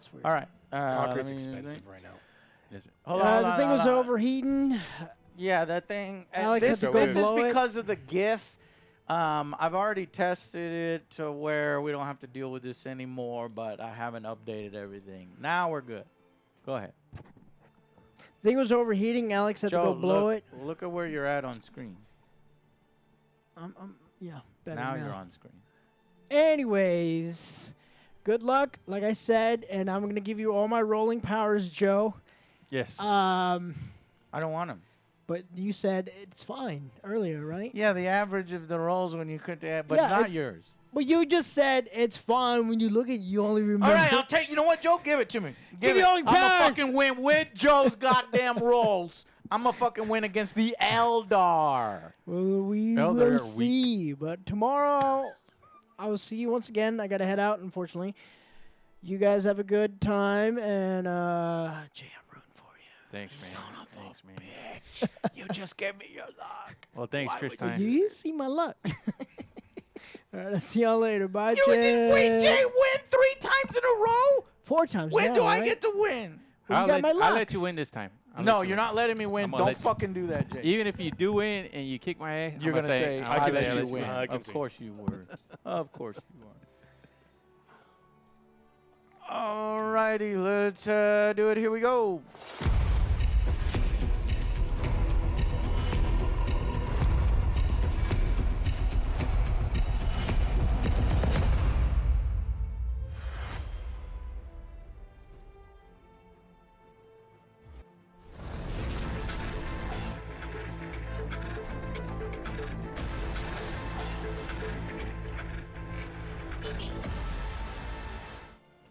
this for you. All right. Concrete's expensive right now. Is it? Hold on, The thing was overheating. Yeah, that thing. Alex this had to go this blow is it. because of the GIF. I've already tested it to where we don't have to deal with this anymore, but I haven't updated everything. Now we're good. Go ahead. The thing was overheating. Alex had Joe, to go blow look, it. Look at where you're at on screen. Yeah, better Now you're on screen. Anyways, good luck, like I said, and I'm going to give you all my rolling powers, Joe. Yes. I don't want them. But you said it's fine earlier, right? Yeah, the average of the rolls when you could, but Yeah, not it's- yours. But you just said it's fine when you look at you only remember. All right, I'll take. You know what, Joe? Give it to me. Give me it. all your I'm gonna powers. fucking win with Joe's goddamn rolls. I'm gonna fucking win against the Eldar. Well, we Eldar will are see. But tomorrow, I will see you once again. I got to head out, unfortunately. You guys have a good time, and Jay, I'm rooting for you. Thanks, man. Son of a Thanks, man. bitch. You just gave me your luck. Well, thanks, Why would Tristan. You see my luck. All right, I'll see y'all later. Bye, You Jay. didn't win, Jay. Win 3 times in a row. 4 times. When now, do I right? get to win? Well, you got my I'll luck. let you win this time. No, you're not letting me win. I'm gonna Don't let you- fucking do that, Jay. Even if you do win and you kick my ass, You're I'm gonna say, I'll I let let you you win. I can Of see. course you were. Of course you are. Alrighty, let's do it. Here we go.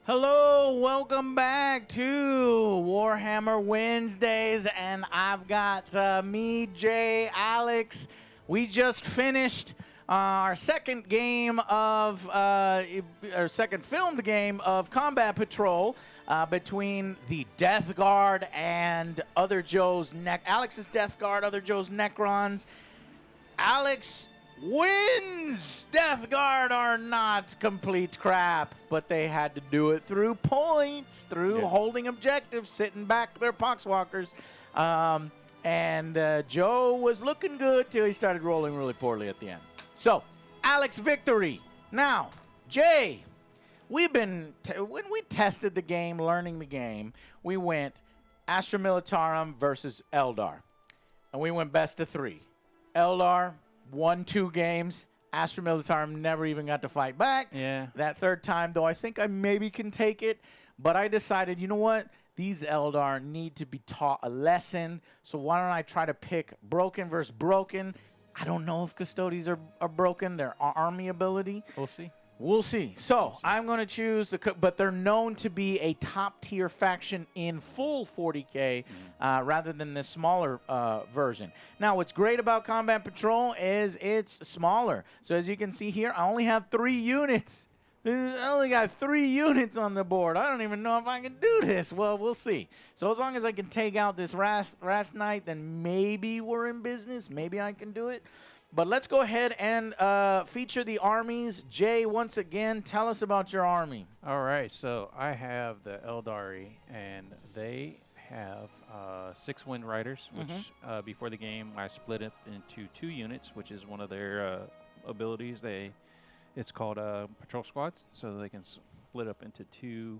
Hello, welcome back to Warhammer Wednesdays, and I've got me, Jay, Alex. We just finished our second game of our second filmed game of Combat Patrol between the Death Guard and other Joe's Alex's Death Guard, other Joe's Necrons. Alex wins! Death Guard are not complete crap, but they had to do it through points, through holding objectives, sitting back their Poxwalkers. And Joe was looking good till he started rolling really poorly at the end. So, Alex victory. Now, Jay, we've been, when we tested the game, learning the game, we went Astra Militarum versus Eldar. And we went best of 3. Eldar won 2 games. Astra Militarum never even got to fight back. Yeah. That third time, though, I think I maybe can take it. But I decided, you know what? These Eldar need to be taught a lesson. So why don't I try to pick broken versus broken? I don't know if Custodes are broken. Their army ability. We'll see. We'll see. So I'm going to choose but they're known to be a top tier faction in full 40K rather than the smaller version. Now, what's great about Combat Patrol is it's smaller. So as you can see here, I only have 3 units. I only got 3 units on the board. I don't even know if I can do this. Well, we'll see. So as long as I can take out this Wrath Knight, then maybe we're in business. Maybe I can do it. But let's go ahead and feature the armies. Jay, once again, tell us about your army. All right, so I have the Eldari, and they have 6 Wind Riders, which before the game I split it into 2 units, which is one of their abilities. It's called Patrol Squads, so they can split up into 2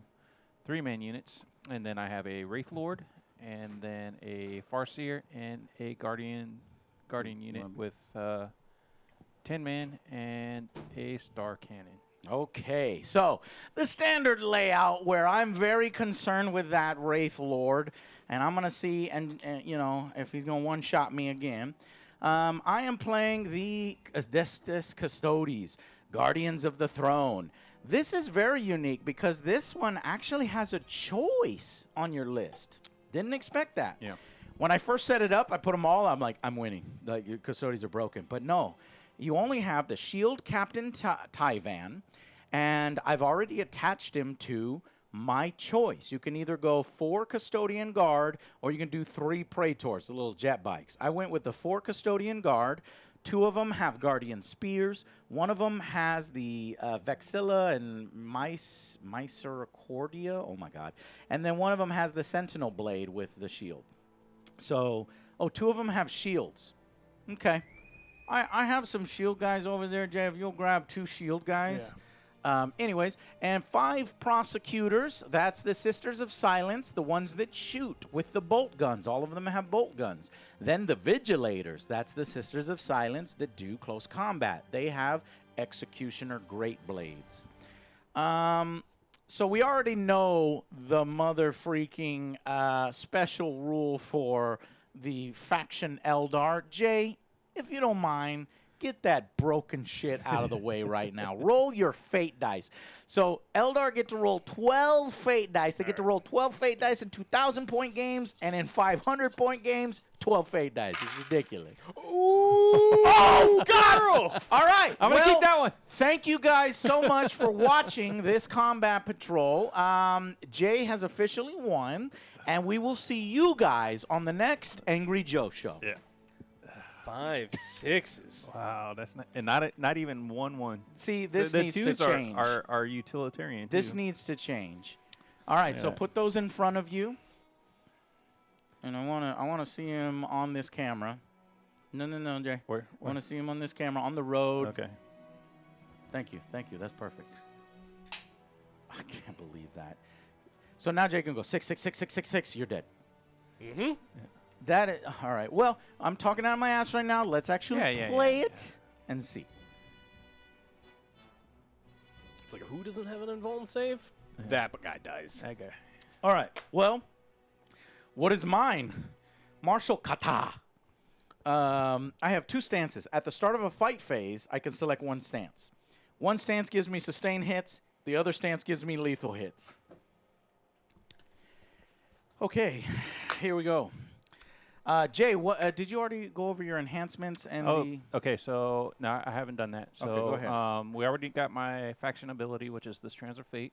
3-man units. And then I have a Wraith Lord, and then a Farseer, and a Guardian unit with 10-man and a Star Cannon. Okay, so the standard layout where I'm very concerned with that Wraith Lord, and I'm going to see, and you know, if he's going to one-shot me again. I am playing the Custodes Custodes, Guardians of the Throne. This is very unique because this one actually has a choice on your list. Didn't expect that. Yeah. When I first set it up, I put them all. I'm like, I'm winning. Like, your Custodes are broken. But no, you only have the Shield Captain Tyvan, and I've already attached him to my choice. You can either go 4 Custodian Guard, or you can do 3 Praetors, the little jet bikes. I went with the 4 Custodian Guard, 2 of them have Guardian Spears. 1 of them has the Vexilla and Misericordia. Oh, my God. And then 1 of them has the Sentinel Blade with the shield. So, 2 of them have shields. Okay. I have some shield guys over there, Jay. If you'll grab 2 shield guys. Anyways, and 5 prosecutors. That's the Sisters of Silence, the ones that shoot with the bolt guns. All of them have bolt guns. Then the Vigilators. That's the Sisters of Silence that do close combat. They have Executioner Great Blades. So we already know the mother freaking special rule for the faction Eldar. Jay, if you don't mind, get that broken shit out of the way right now. Roll your fate dice. So Eldar get to roll 12 fate dice. They get to roll 12 fate dice in 2,000-point games, and in 500-point games, 12 fate dice. It's ridiculous. Ooh! Oh, God! All right. I'm going to keep that one. Thank you guys so much for watching this combat patrol. Jay has officially won, and we will see you guys on the next Angry Joe show. Yeah. 5 6s. Wow, that's not even 1-1. See, this So the needs to twos change. are utilitarian. This too. needs to change. All right, so Yeah. put those in front of you. And I wanna see him on this camera. No, Jay. Where? I want to see him on this camera on the road. Okay. Thank you. That's perfect. I can't believe that. So now Jay can go 6, 6, 6, 6, 6, 6. You're dead. Mm-hmm. That is, all right. Well, I'm talking out of my ass right now. Let's actually play it and see. It's like, who doesn't have an involved save? That guy dies. That guy. All right. Well, what is mine? Martial Kata. I have 2 stances. At the start of a fight phase, I can select 1 stance. 1 stance gives me sustained hits. The other stance gives me lethal hits. Okay, here we go. Jay, what did you already go over your enhancements and the? Okay. So no, I haven't done that. So Okay, go ahead. We already got my faction ability, which is this Strands of Fate.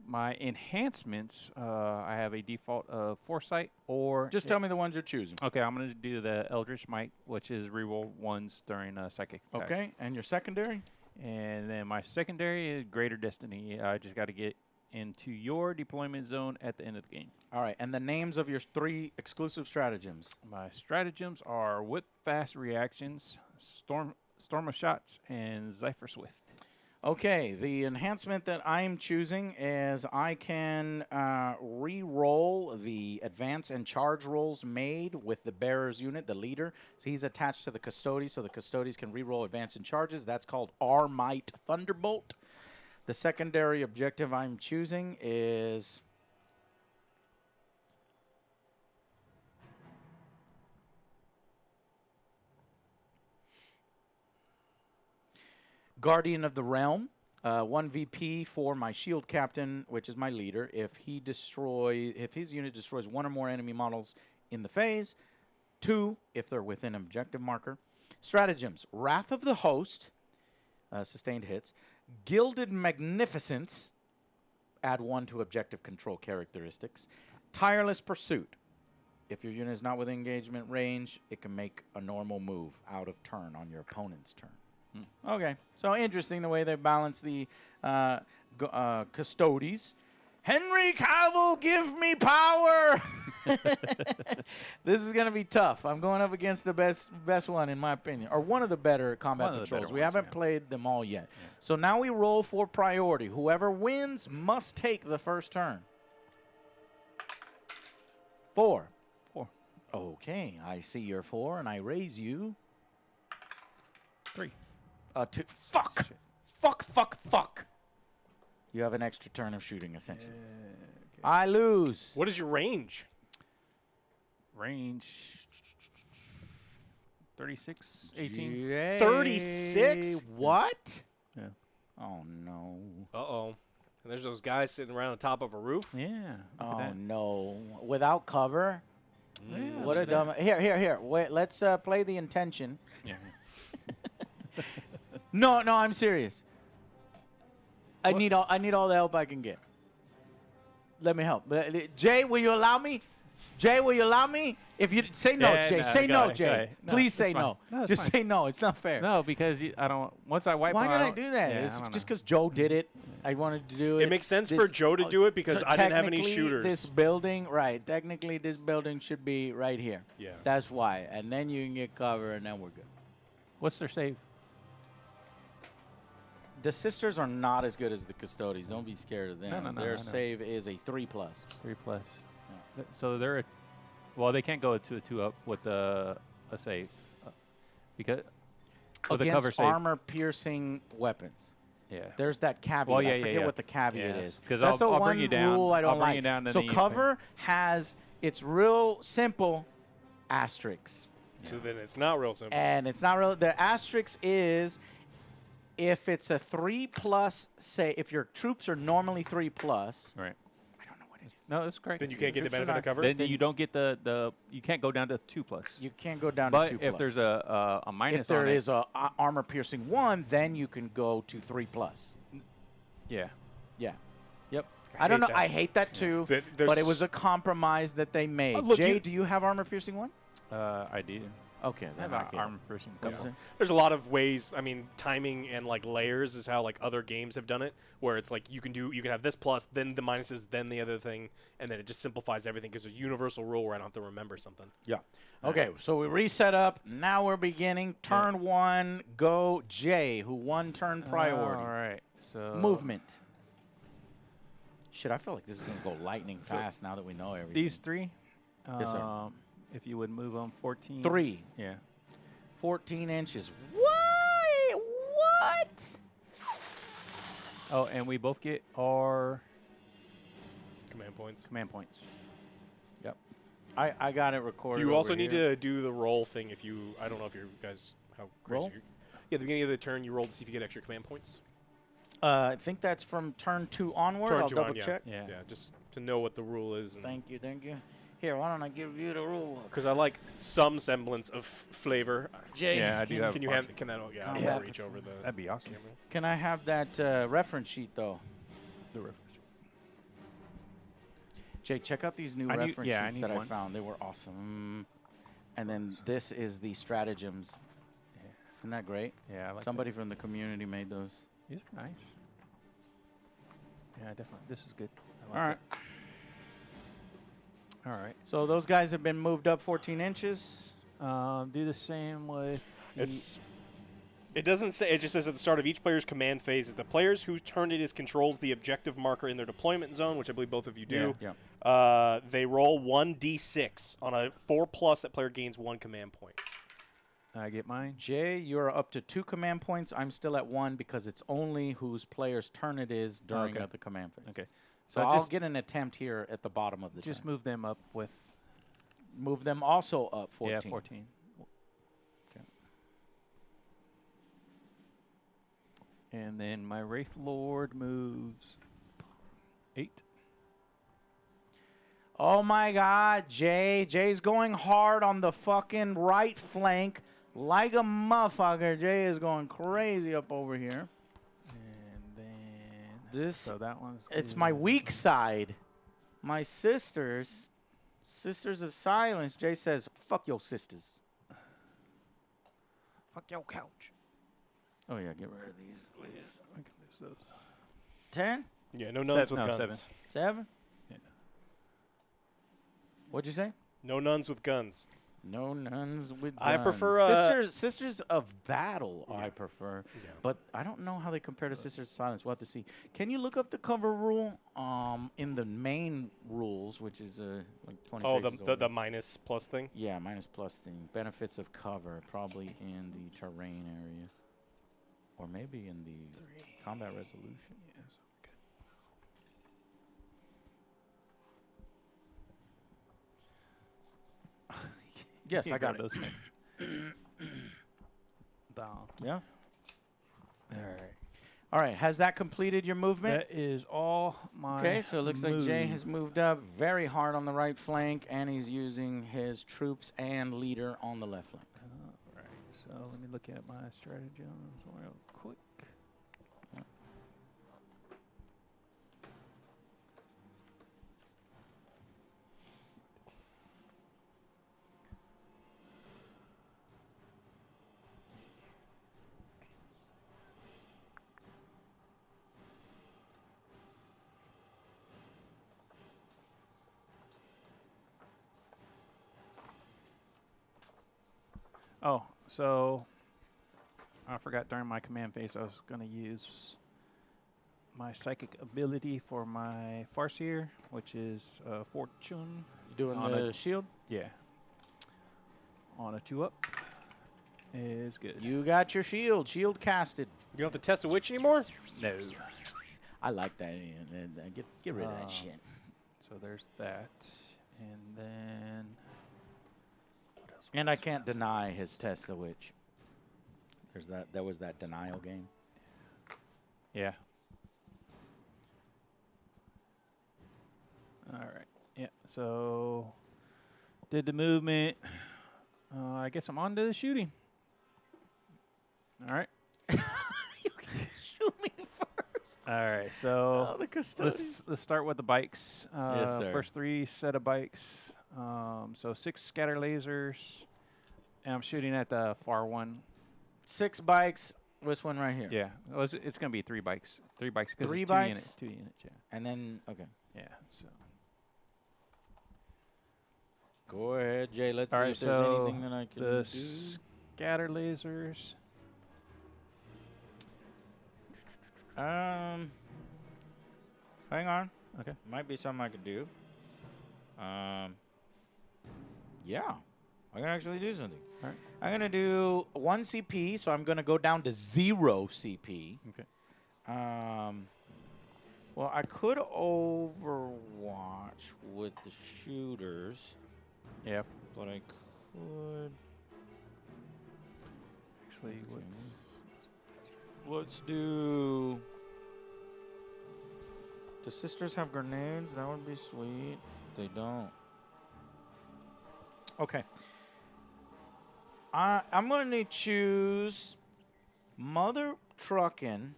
My enhancements, I have a default of Foresight or Just tell me the ones you're choosing. Okay, I'm going to do the Eldritch Might, which is reroll 1s during psychic attack. Okay, and your secondary? And then my secondary is Greater Destiny. I just got to get into your deployment zone at the end of the game. All right, and the names of your 3 exclusive stratagems. My stratagems are Whip Fast Reactions, Storm of Shots, and Zephyr Swift. Okay, the enhancement that I'm choosing is I can re-roll the advance and charge rolls made with the bearer's unit, the leader. So he's attached to the Custodes, so the Custodes can re-roll advance and charges. That's called R-Might Thunderbolt. The secondary objective I'm choosing is Guardian of the Realm. 1 VP for my shield captain, which is my leader. If his unit destroys 1 or more enemy models in the phase. 2, if they're within objective marker. Stratagems: Wrath of the Host, sustained hits. Gilded Magnificence, add 1 to objective control characteristics. Tireless Pursuit. If your unit is not within engagement range, it can make a normal move out of turn on your opponent's turn. Okay, so interesting the way they balance the Custodes. Henry Cavill, give me power! This is going to be tough. I'm going up against the best one, in my opinion, or one of the better combat patrols. We haven't played them all yet. Yeah. So now we roll for priority. Whoever wins must take the first turn. 4. 4. Okay, I see your 4, and I raise you. 3. 2. Fuck! Shit. Fuck! You have an extra turn of shooting, essentially. Okay. I lose. What is your range? Range 36, 18. Yay. 36? What? Yeah. Oh, no. Uh-oh. And there's those guys sitting around the top of a roof? Yeah. Oh, no. Without cover? Yeah, what a dumb... Here. Wait, let's play the intention. Yeah. No, I'm serious. I need all the help I can get. Let me help. Jay, will you allow me? Jay, will you allow me? If you say no, Yeah, Jay, no, say go no, ahead, Jay. go ahead. No, Please it's say fine. no. No, it's Just fine. say no. It's not fair. No, because I don't. Once I wipe Why them did I out- do that? Yeah, It's I don't just know. because Joe did it. I wanted to do it. It makes sense for Joe to do it because I didn't have any technically, shooters. This building, right? Technically, this building should be right here. Yeah. That's why. And then you can get cover, and then we're good. What's their save? The sisters are not as good as the Custodes. Don't be scared of them. No, Their I know. save is a 3+. 3+. So they're well, they can't go to a 2-up with a save because with a cover Against save. armor-piercing weapons. Yeah. There's that caveat. Well, yeah, I yeah, forget yeah. what the caveat Yes, is. 'cause That's I'll the bring one you down. rule I don't I'll bring like. you down to So the- cover has, it's real simple asterisks. So then it's not real simple. And it's not really, the asterisk is if it's a 3+, say, if your troops are normally 3+, Right. I don't know what it is. No, that's correct. Then you can't get the Troops are benefit not- of cover. Then you don't get the you can't go down to 2+. You can't go down But to 2+. if there's a minus if there on it, is a armor-piercing 1, then you can go to 3+. yeah. Yeah. Yep. I don't know. hate that. I hate that too. That But there's- it was a compromise that they made. Look, Jay, you- do you have armor-piercing 1? I do. Okay. I Then have I an get it. arm person. What couple. is it? There's a lot of ways. I mean, timing and like layers is how like other games have done it, where it's like you can have this plus, then the minuses, then the other thing, and then it just simplifies everything because there's a universal rule where I don't have to remember something. Yeah. Okay, so we reset up. Now we're beginning. Turn 1, go Jay, who won turn priority. All right. So Movement. Shit, I feel like this is going to go lightning fast now that we know everything. These three. Yes, sir. If you would move them 14. 3. Yeah. 14 inches. What? Oh, and we both get our Command points. command points. Yep. I got it recorded. Do you also over need here. to do the roll thing if you? I don't know if you guys how crazy. Roll? Yeah, at the beginning of the turn, you roll to see if you get extra command points. I think that's from turn 2 onward. Turn I'll 2 on, double yeah. check. Yeah. Yeah, just to know what the rule is. Thank you, thank you. Here, why don't I give you the rule? Because I like some semblance of flavor. Jay, Yeah, I do have. Can you hand? Can that? Oh, yeah, I don't Yeah. want to reach over the. That'd be awesome. camera. Can I have that reference sheet, though? The reference. Jay, check out these new I need- reference yeah, I sheets need that I one. found. They were awesome. And then this is the stratagems. Yeah. Isn't that great? Yeah, I like Somebody from the community made those. that. These are nice. Yeah, definitely. This is good. I like All right. it. All right. So those guys have been moved up 14 inches. Do the same with. It doesn't say. It just says at the start of each player's command phase, the players whose turn it is controls the objective marker in their deployment zone, which I believe both of you do. Yeah. They roll 1d6 on a 4+ that player gains 1 command point. I get mine. Jay, you're up to 2 command points. I'm still at 1 because it's only whose player's turn it is during Okay. the command phase. Okay. So I I'll just get an attempt here at the bottom of the just turn. move them up with. Move them also up 14. Yeah, 14. Okay. And then my Wraith Lord moves 8. Oh my God, Jay. Jay's going hard on the fucking right flank like a motherfucker. Jay is going crazy up over here. And then. This, So that one's. it's good. my weak side. My sisters. Sisters of Silence. Jay says, fuck your sisters. Fuck your couch. Oh yeah, get rid of these, please. I can lose those. 10? Yeah, no nuns with no, guns. 7. 7? Yeah. What'd you say? No nuns with guns. No nuns with guns. I prefer, Sisters of Battle, I prefer. Yeah. But I don't know how they compare to Sisters of Silence. We'll have to see. Can you look up the cover rule in the main rules, which is like 20 Oh, pages the over? minus plus thing. Yeah, minus plus thing. Benefits of cover, probably in the terrain area. Or maybe in the combat resolution. Yes. Okay. Yes, I got it. Those things. Down. Yeah. All right. All right. Has that completed your movement? That is all my. Okay, so it looks like Jay move. has moved up very hard on the right flank, and he's using his troops and leader on the left flank. All right. So let me look at my stratagems real quick. Oh, so I forgot during my command phase I was going to use my psychic ability for my Farseer, which is Fortune. You doing On the a- shield? Yeah. On a 2-up is good. You got your shield. Shield casted. You don't have to test a witch anymore? No. I like that. Get rid of that Uh, shit. So there's that. And then And I can't deny his test the witch. There's that. There was that denial game. yeah. All right. Yeah. So did the movement. I guess I'm on to the shooting. All right. Shoot me first. All right. So Oh, the Custodes. let's start with the bikes. Yes, sir. First 3 set of bikes. So 6 scatter lasers. And I'm shooting at the far one. 6 bikes. This one right here. Yeah. Well, it's going to be 3 bikes. 3 bikes because 3 it's bikes? 2 units. 2 units, yeah. And then Yeah. So. go ahead, Jay. Let's All see right, if there's so anything that I can the do. scatter lasers. Hang on. Okay. Might be something I could do. Yeah. I can actually do something. All right. I'm going to do 1 CP, so I'm going to go down to 0 CP. Okay. Well, I could overwatch with the shooters, Yeah. but I could... Actually, Okay. what's Let's do... The sisters have grenades? That would be sweet. They don't. Okay. I'm going to choose Mother Truckin'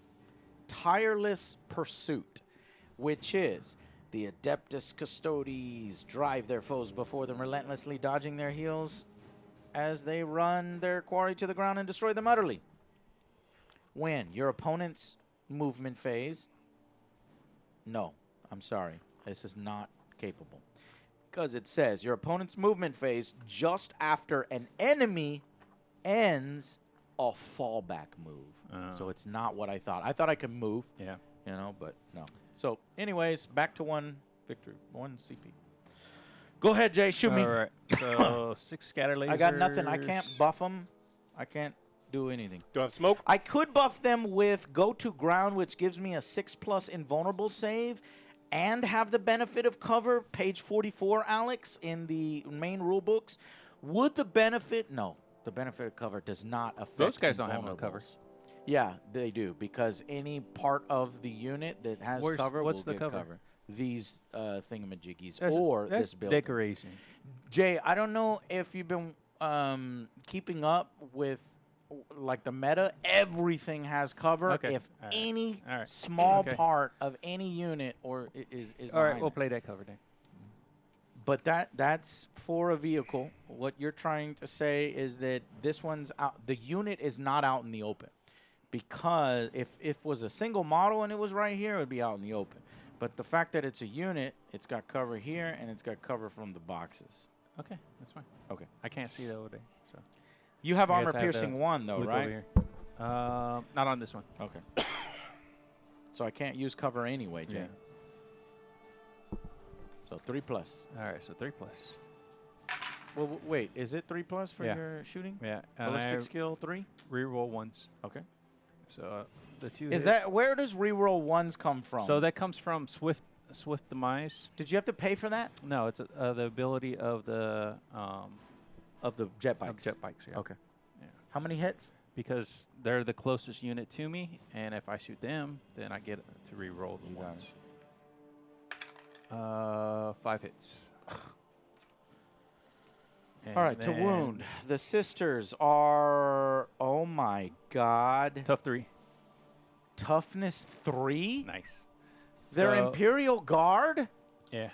Tireless Pursuit, which is the Adeptus Custodes drive their foes before them, relentlessly dodging their heels as they run their quarry to the ground and destroy them utterly. When your opponent's movement phase... No, I'm sorry. This is not capable. Because it says your opponent's movement phase just after an enemy ends a fallback move. So it's not what I thought. I thought I could move, yeah. you know, but no. So, anyways, back to 1 victory, 1 CP. Go ahead, Jay. Shoot me. All right. So 6 scatter lasers. I got nothing. I can't buff them. I can't do anything. Do I have smoke? I could buff them with go to ground, which gives me a 6+ invulnerable save, and have the benefit of cover. Page 44, Alex, in the main rule books. Would the benefit? No, the benefit of cover does not affect. Those guys don't have no invulnerables. cover. Yeah, they do, because any part of the unit that has cover what's will the get cover? These thingamajiggies That's- or that's this building. decoration. Jay, I don't know if you've been keeping up with like the meta. Everything has cover. Okay. If All right. any All right. small Okay. part of any unit or is All right, behind we'll it. play that cover then. But that's for a vehicle. What you're trying to say is that this one's out. The unit is not out in the open, because if it was a single model and it was right here, it would be out in the open. But the fact that it's a unit, it's got cover here and it's got cover from the boxes. Okay, that's fine. Okay. I can't see that all day, so. You have I guess armor I have piercing to 1 though, look right? over here. Not on this one. Okay. So I can't use cover anyway, Jay. Yeah. So 3+. All right, so 3+. Well, wait, is it 3+ for Yeah. your shooting? Yeah. And Ballistic I skill 3? reroll 1s. Okay. So the 2 Is hits. that where does reroll 1s come from? So that comes from Swift Demise. Did you have to pay for that? No, it's the ability of the Of the jet bikes. jet bikes. Yeah. Okay. Yeah. How many hits? Because they're the closest unit to me, and if I shoot them, then I get to re-roll the You got ones. 5 hits. All right, to And wound. The sisters are, oh my god, Tough 3. toughness 3? Nice. They're So- Imperial Guard? Yeah.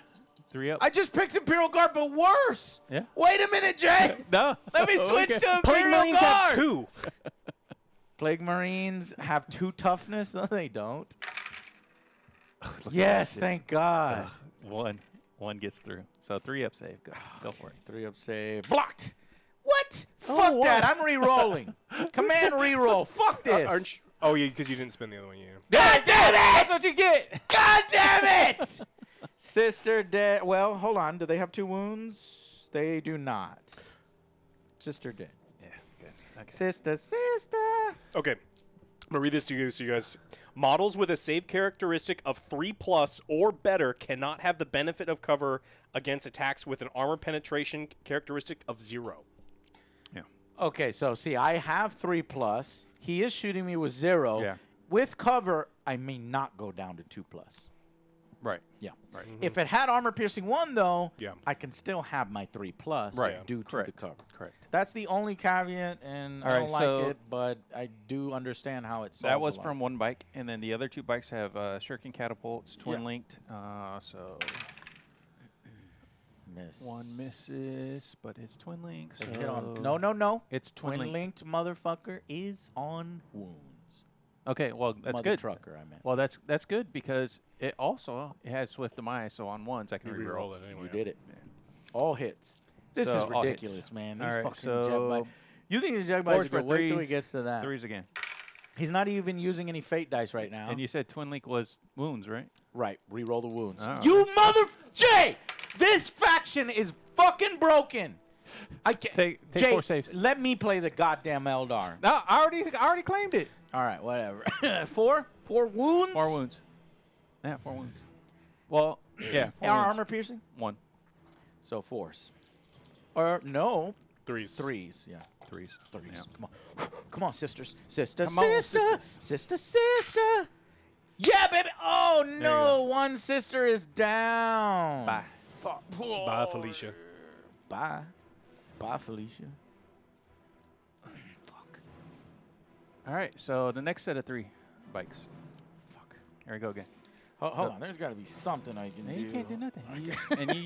3 up. I just picked Imperial Guard, but worse. Yeah. Wait a minute, Jay. No. Let me switch Okay. to Plague Imperial Marines Guard. have 2. Plague Marines have 2 toughness? No, they don't. Yes, thank God. One gets through. So 3 up save. Go for it. 3 up save. Blocked. What? Oh, Fuck what? that. I'm re-rolling. Command re-roll. Fuck this. Aren't you, oh, yeah, because you didn't spend the other one, yeah. God damn it! That's what you get. God damn it! Sister dead. Well, hold on. Do they have 2 wounds? They do not. Sister dead. Yeah, good. Okay. Sister. Okay. I'm going to read this to you so you guys... Models with a save characteristic of 3+ or better cannot have the benefit of cover against attacks with an armor penetration characteristic of 0. Okay, so see, I have 3+. He is shooting me with 0. Yeah. With cover, I may not go down to 2+. Right. Yeah. Right. If it had armor piercing 1, though, Yeah. I can still have my 3+ Right. due to Correct. the cover. Correct. That's the only caveat, and All I right, don't like so it, but I do understand how it solves That was a lot. from one bike, and then the other 2 bikes have shuriken catapults, twin Yeah. linked. So Miss. one misses, but it's twin linked. They hit on. so No. It's twin Twin linked. linked motherfucker is on wounds. Okay, well that's Mother good. trucker, I meant. Well, that's good because it also has swift demise, so on ones I can You reroll. reroll it anyway. You did it. All hits. This So, is all ridiculous, hits. man. All These right, fucking so jet bike. You think the jet bike fours is going for to wait till he threes, gets to that? Threes again. He's not even using any fate dice right now. And you said twin link was wounds, right? Right. Reroll the wounds. Oh, You mother... Jay! This faction is fucking broken. I can't... Take Jay, 4 saves. let me play the goddamn Eldar. No, I already claimed it. All right, whatever. 4? 4 wounds? 4 wounds. Yeah, 4 wounds. Well, yeah. 4 Our wounds. armor piercing? 1. So 4s. Or no, 3s. 3s. Yeah. 3s. 3s. Yeah. Come on. Come on, sisters. Sister, Come on, sister. sisters. Sister. Yeah, baby. Oh, you no. go. One sister is down. Bye. Fuck. Bye, Felicia. Bye. Bye, Felicia. Fuck. All right, so the next set of 3 bikes. Fuck. Here we go again. Hold on. There's got to be something I can No, do. you can't do nothing. And you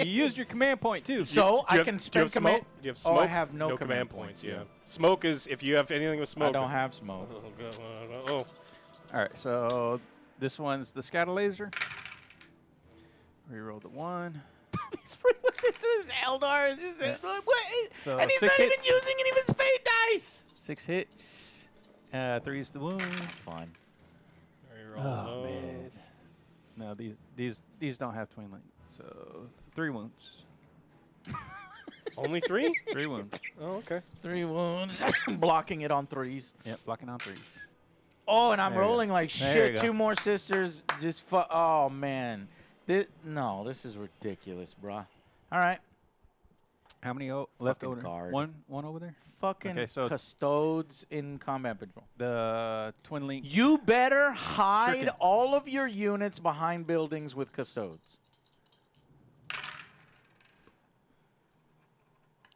used your command point too. So I Do you can have spend smoke? command. Do you have Oh, smoke? I have no command points. Yeah. Smoke is if you have anything with smoke. I don't have smoke. Oh, God. Oh. All right, so this one's the scatter laser. Reroll the 1. It's Eldar. It's just, what? So And he's 6 not even hits. using any of his fate dice. 6 hits. 3's the wound. Fine. Oh man. No, these don't have twin link. So 3 wounds. Only 3? 3 wounds. Oh, okay. 3 wounds. Blocking it on 3s. Yep, blocking on 3s. Oh, and I'm There you rolling go. like There shit. you go. 2 more sisters. Just oh man. No, this is ridiculous, bruh. All right. How many left Fucking over there? guard. One over there. Fucking Okay, so- Custodes in combat patrol. The twin link. You better hide Shuriken. all of your units behind buildings with Custodes.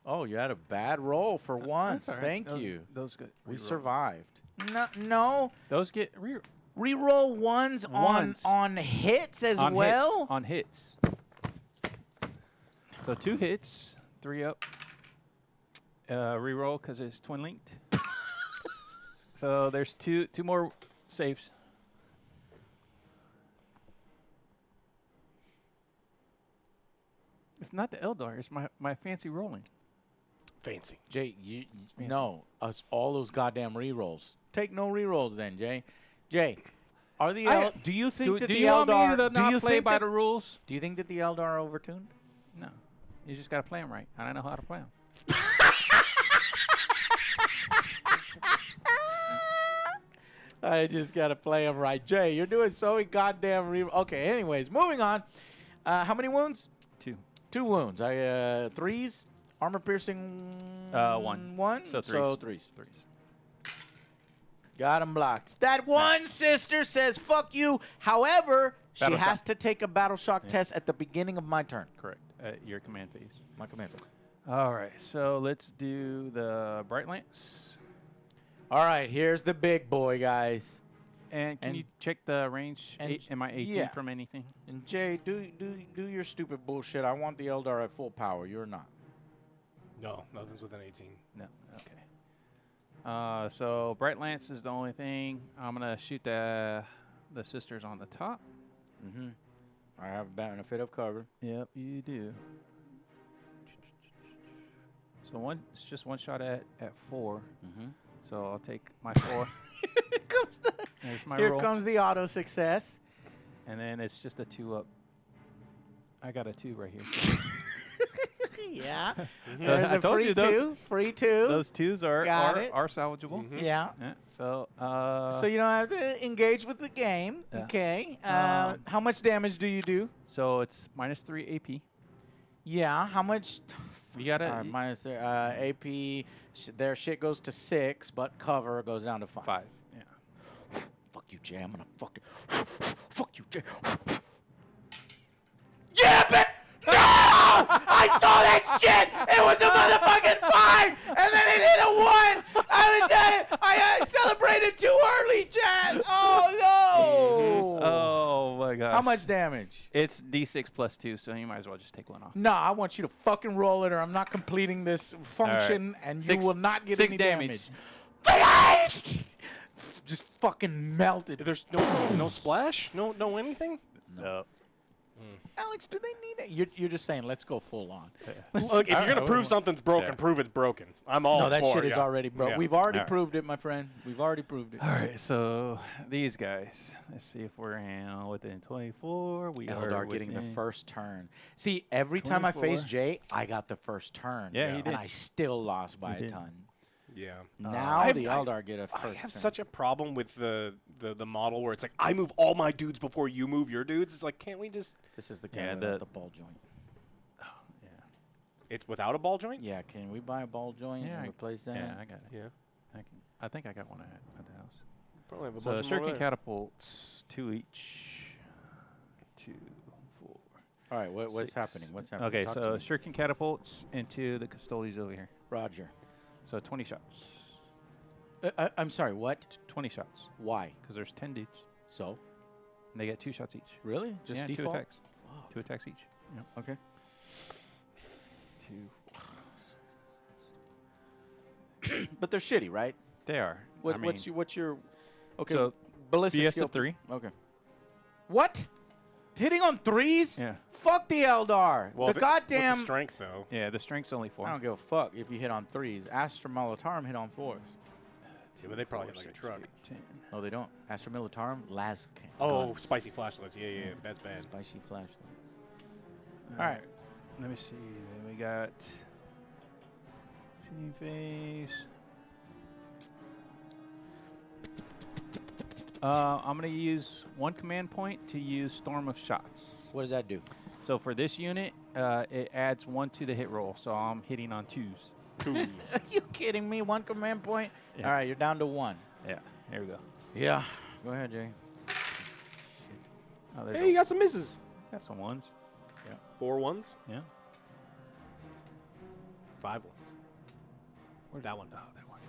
Oh, you had a bad roll for once. That's all right. Thank Those- you. Those good. We reroll. survived. No. Those get Reroll ones Ones. on hits as on well. Hits, on hits. So 2 hits, 3 up. Reroll because it's twin linked. So there's two more saves. It's not the Eldar. It's my fancy rolling. Fancy. Jay, fancy. no, us all those goddamn rerolls. Take no rerolls then, Jay. Jay, are the do you think that do the you want Eldar me to do not you play think by that, the rules? do you think that the Eldar are overtuned? No. You just got to play them right. I don't know how to play them. I just gotta play them right, Jay. You're doing so many goddamn Okay, anyways, moving on. How many wounds? 2. 2 wounds. I 3s. Armor piercing. 1. 1. So 3s. So 3s. 3s. Got him blocked. That one sister says, fuck you. However, she Battle has shock. to take a battle shock test at the beginning of my turn. Correct. Your command phase. My command phase. All right. So let's do the Bright Lance. All right, here's the big boy, guys. And can And- you check the range? and Am I 18 yeah. from anything? And Jay, do your stupid bullshit. I want the Eldar at full power. You're not. No, nothing's within 18. No. Okay. So Bright Lance is the only thing. I'm gonna shoot the sisters on the top. Mm-hmm. I have a benefit of cover. Yep, you do. So it's just one shot at 4. Mm-hmm. So I'll take my 4. There's my Here roll. comes the auto success. And then it's just a 2 up. I got a 2 right here. Yeah. Mhm. There's I a told free you 2. Free 2. Those 2s are Got it. salvageable. Mhm. Yeah. Yeah. So So you don't have to engage with the game. Yeah. Okay. Um, How much damage do you do? so it's -3 AP. Yeah. How much? You gotta Minus their AP. Their shit goes to 6, but cover goes down to 5. 5. Yeah. Fuck you, Jay. I'm gonna fucking. Fuck you, Jay. Yeah, bitch! No! I saw that shit! It was a motherfucking 5! And then it hit a 1! I would tell you, I celebrated too early, Chad! Oh, no! Oh my gosh. How much damage? It's D6 plus 2, so you might as well just take one off. No, I want you to fucking roll it or I'm not completing this function and Six- you will not get 6 any damage. damage. Just fucking melted. There's no splash, no anything. No. Alex, do they need it? You're just saying, let's go full on. Look, if you're gonna prove something's broken, Yeah. prove it's broken. I'm all No, that for shit it, is yeah. already broke. Yeah. We've already Alright. proved it, my friend. We've already proved it. All right, so these guys. Let's see if we're within 24. We are Eldar getting the within- first turn. See, every time I faced 24. Jay, I got the first turn. Yeah, he And did. I still lost by a did. ton. Yeah. Now I've- the Eldar get a first I have turn. such a problem with the model where it's like I move all my dudes before you move your dudes. It's like, can't we just? This is the Yeah, guy without the ball joint. Yeah. It's without a ball joint. Yeah, can we buy a ball joint Yeah, and replace that? Yeah, I got it. Yeah. I think I got one at the house. Probably have a So bunch of them over shuriken there. catapults, 2 each. 2, 4. All right, what's 6. happening? What's happening? Okay, Talk to so me. shuriken catapults into the Custodes over here. Roger. So 20 shots. I'm sorry, what? 20 shots. Why? Because there's 10 dudes. So? And they get 2 shots each. Really? Just yeah, default? 2 attacks. Fuck. 2 attacks each. Yep. Okay. 2. But they're shitty, right? They are. What's your okay? So ballistic BS skill of 3. Okay. What? Hitting on 3s? Yeah. Fuck the Eldar. Well, the if it- goddamn. what's the strength though. Yeah, the strength's only 4. I don't give a fuck if you hit on 3s. Astra Militarum hit on 4s. Yeah, but they probably hit like a truck. 10. No, they don't. Astra Militarum, las. Oh, guns. spicy flashlights. Yeah, yeah, that's bad. Spicy flashlights. All Alright. Let me see. Then we got shooting phase. I'm going to use 1 command point to use Storm of Shots. What does that do? So for this unit, it adds 1 to the hit roll. So I'm hitting on 2s. Are you kidding me? 1 command point? Yeah. All right, you're down to 1. Yeah, here we go. Yeah. Go ahead, Jay. Oh, there's Hey, you got some misses. got some 1s. 4 ones, Yeah. 5 ones. Where'd that one? Oh, that one.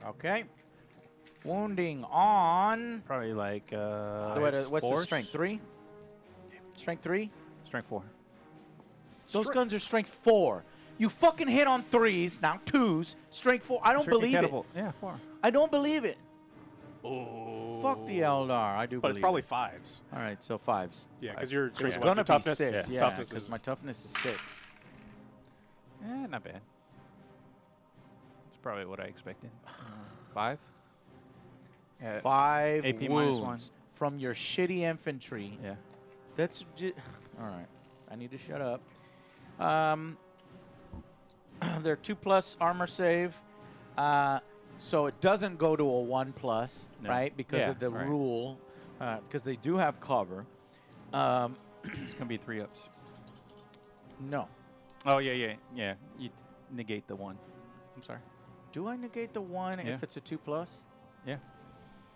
Okay. Wounding on. Probably like What's the fours? strength? 3? Strength 3? strength 4. Those guns are strength 4. You fucking hit on 3s, now 2s, strength 4. I don't Shuriken believe catapult. Yeah, 4. it. I don't believe it. Oh. Fuck the Eldar. I do But believe it's probably it. 5s. All right, so 5s. Yeah, because you're It's straight gonna be toughness. 6, yeah, toughness because is my toughness is 6. Not bad. It's probably what I expected. 5. Yeah. 5 AP wounds -1. from your shitty infantry. Yeah. That's all right. I need to shut up. They're 2+ armor save, so it doesn't go to a 1+, No. right? Because Yeah, of the right. rule, because they do have cover. It's gonna be 3 ups. No. Oh yeah. You negate the 1. I'm sorry. Do I negate the 1 Yeah. if it's a 2+? Yeah.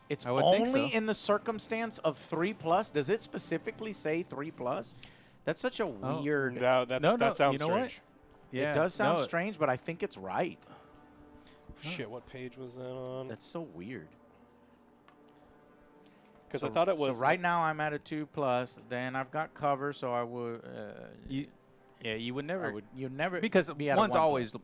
It's I would think only so. in the circumstance of 3+. Does it specifically say 3+? That's such a Oh. weird. No, No, that sounds you know what? strange. Yeah. It does sound no, strange, but I think it's right. Shit, what page was that on? That's so weird. Because I thought it was So right now I'm at a 2+. Then I've got cover, so I would. You would never. You never because be at a 1's 1+. always.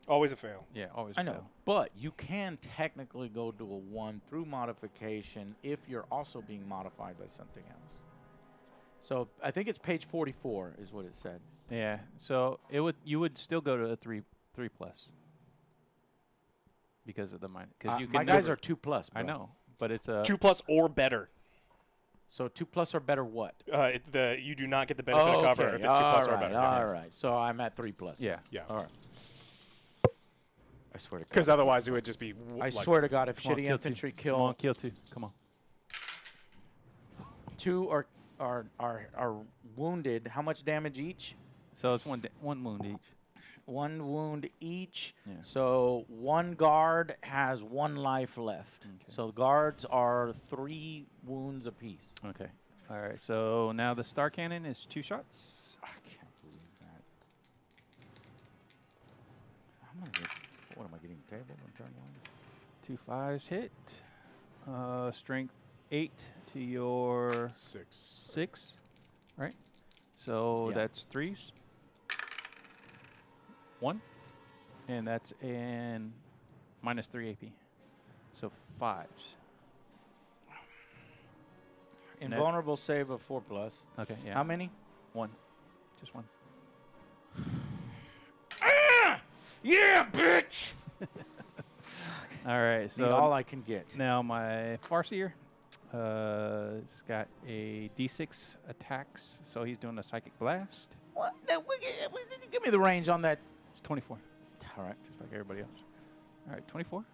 always a fail. Yeah, always. I know, fail. but you can technically go to a 1 through modification if you're also being modified by something else. So I think it's page 44 is what it said. Yeah. So you would still go to a 3 plus because of the minus. Because you can my guys are 2+. Bro. I know, but it's a 2+ or better. So 2+ or better what? You do not get the benefit of cover if it's 2+ or better. All right. So I'm at 3+. Yeah. Yeah. All right. I swear to God. Because otherwise it would just be. I swear to God, if Come on, shitty kill infantry two. kill Come on, kill 2. Come on. 2 are wounded, how much damage each? So it's one wound each. 1 wound each. Yeah. So 1 guard has 1 life left. Okay. So the guards are 3 wounds apiece. Okay. All right. So now the star cannon is 2 shots. I can't believe that. I'm gonna get. What am I getting? Table on turn 1. 2 5s hit. Strength 8 to your 6. Right. So Yeah. that's 3s. 1. And that's in -3 AP. So 5s. Invulnerable save of 4+. Okay. Yeah. How many? 1. Just 1. Yeah, bitch. All right. So Need all I can get. now my Farseer, it's got a D6 attacks, so he's doing a psychic blast. What? Give me the range on that. It's 24, All right. just like everybody else. All right, 24.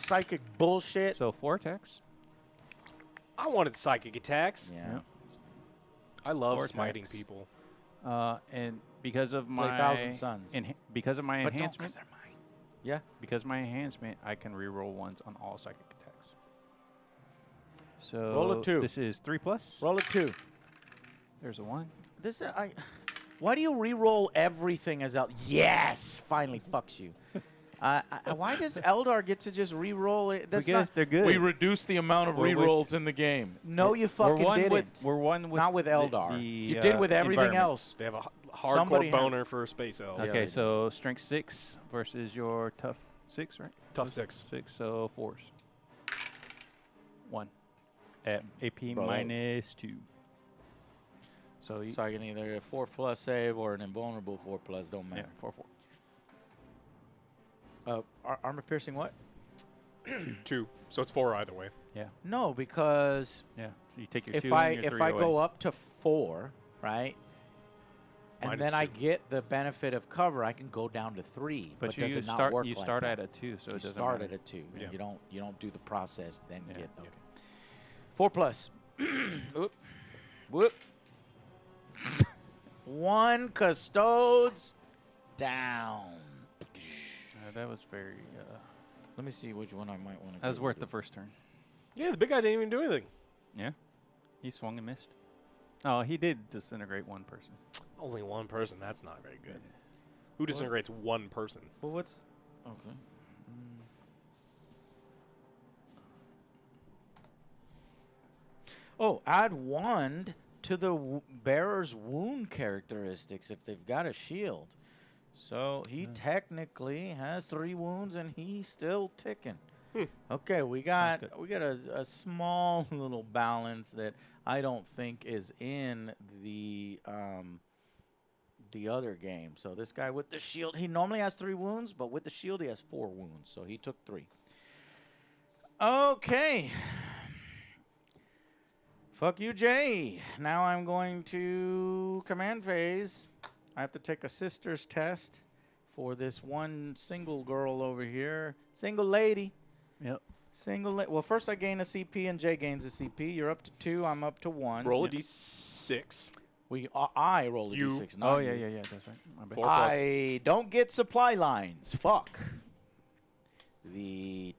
Psychic bullshit. So 4 attacks. I wanted psychic attacks. Yeah. Yep. I love 4 smiting attacks. people. And because of Play my Thousand Suns. because of my But don't, 'cause enhancement, they're mine. Yeah. because of my enhancement, I can reroll 1s on all psychic attacks. So Roll a 2. This is 3 plus. Roll a 2. There's a 1. This Why do you re-roll everything as Yes, finally fucks you. Why does Eldar get to just re-roll it? That's Because they're good. We reduced the amount of We're with- rerolls in the game. no, you fucking didn't. We're one with Not with Eldar. The, you did with everything environment. else. They have a Somebody hardcore has- boner for space elves. Yeah, Okay, they so strength 6 versus your tough 6, right? Tough 6. 6, so 4s. 1 at AP Bro, -2. So you So I can either a 4+ save or an invulnerable 4+. Don't yeah, matter. 4/4. Armor piercing what? 2. So it's 4 either way. Yeah, No, because yeah. So you take your 2 if and your 3 if I away. go up to 4, right, and Minus then I 2. get the benefit of cover, I can go down to 3. but does you it not start work you like start that? at a 2, so You it doesn't start matter. at a 2. Yeah. You don't do the process then Yeah. get Yeah. okay. 4+. Whoop. Whoop. 1 Custodes down. That was very. Let me see which one I might want to. That was worth the first turn. Yeah, the big guy didn't even do anything. Yeah, he swung and missed. Oh, he did disintegrate 1 person. Only 1 person. That's not very good. Who disintegrates 1 person? Well, what's okay? Oh, add 1 to the bearer's wound characteristics if they've got a shield. So he technically has 3 wounds and he's still ticking. Okay, we got good. a small little balance that I don't think is in the other game. So this guy with the shield, he normally has 3 wounds, but with the shield he has 4 wounds. So he took 3. Okay. Fuck you, Jay. Now I'm going to command phase. I have to take a sister's test for this one single girl over here. Single lady. Yep. Well, first I gain a CP and Jay gains a CP. You're up to 2. I'm up to 1. Roll a d6. I roll a You- d6. Not Oh you. yeah. That's right. My bad. 4 plus. I don't get supply lines. Fuck. The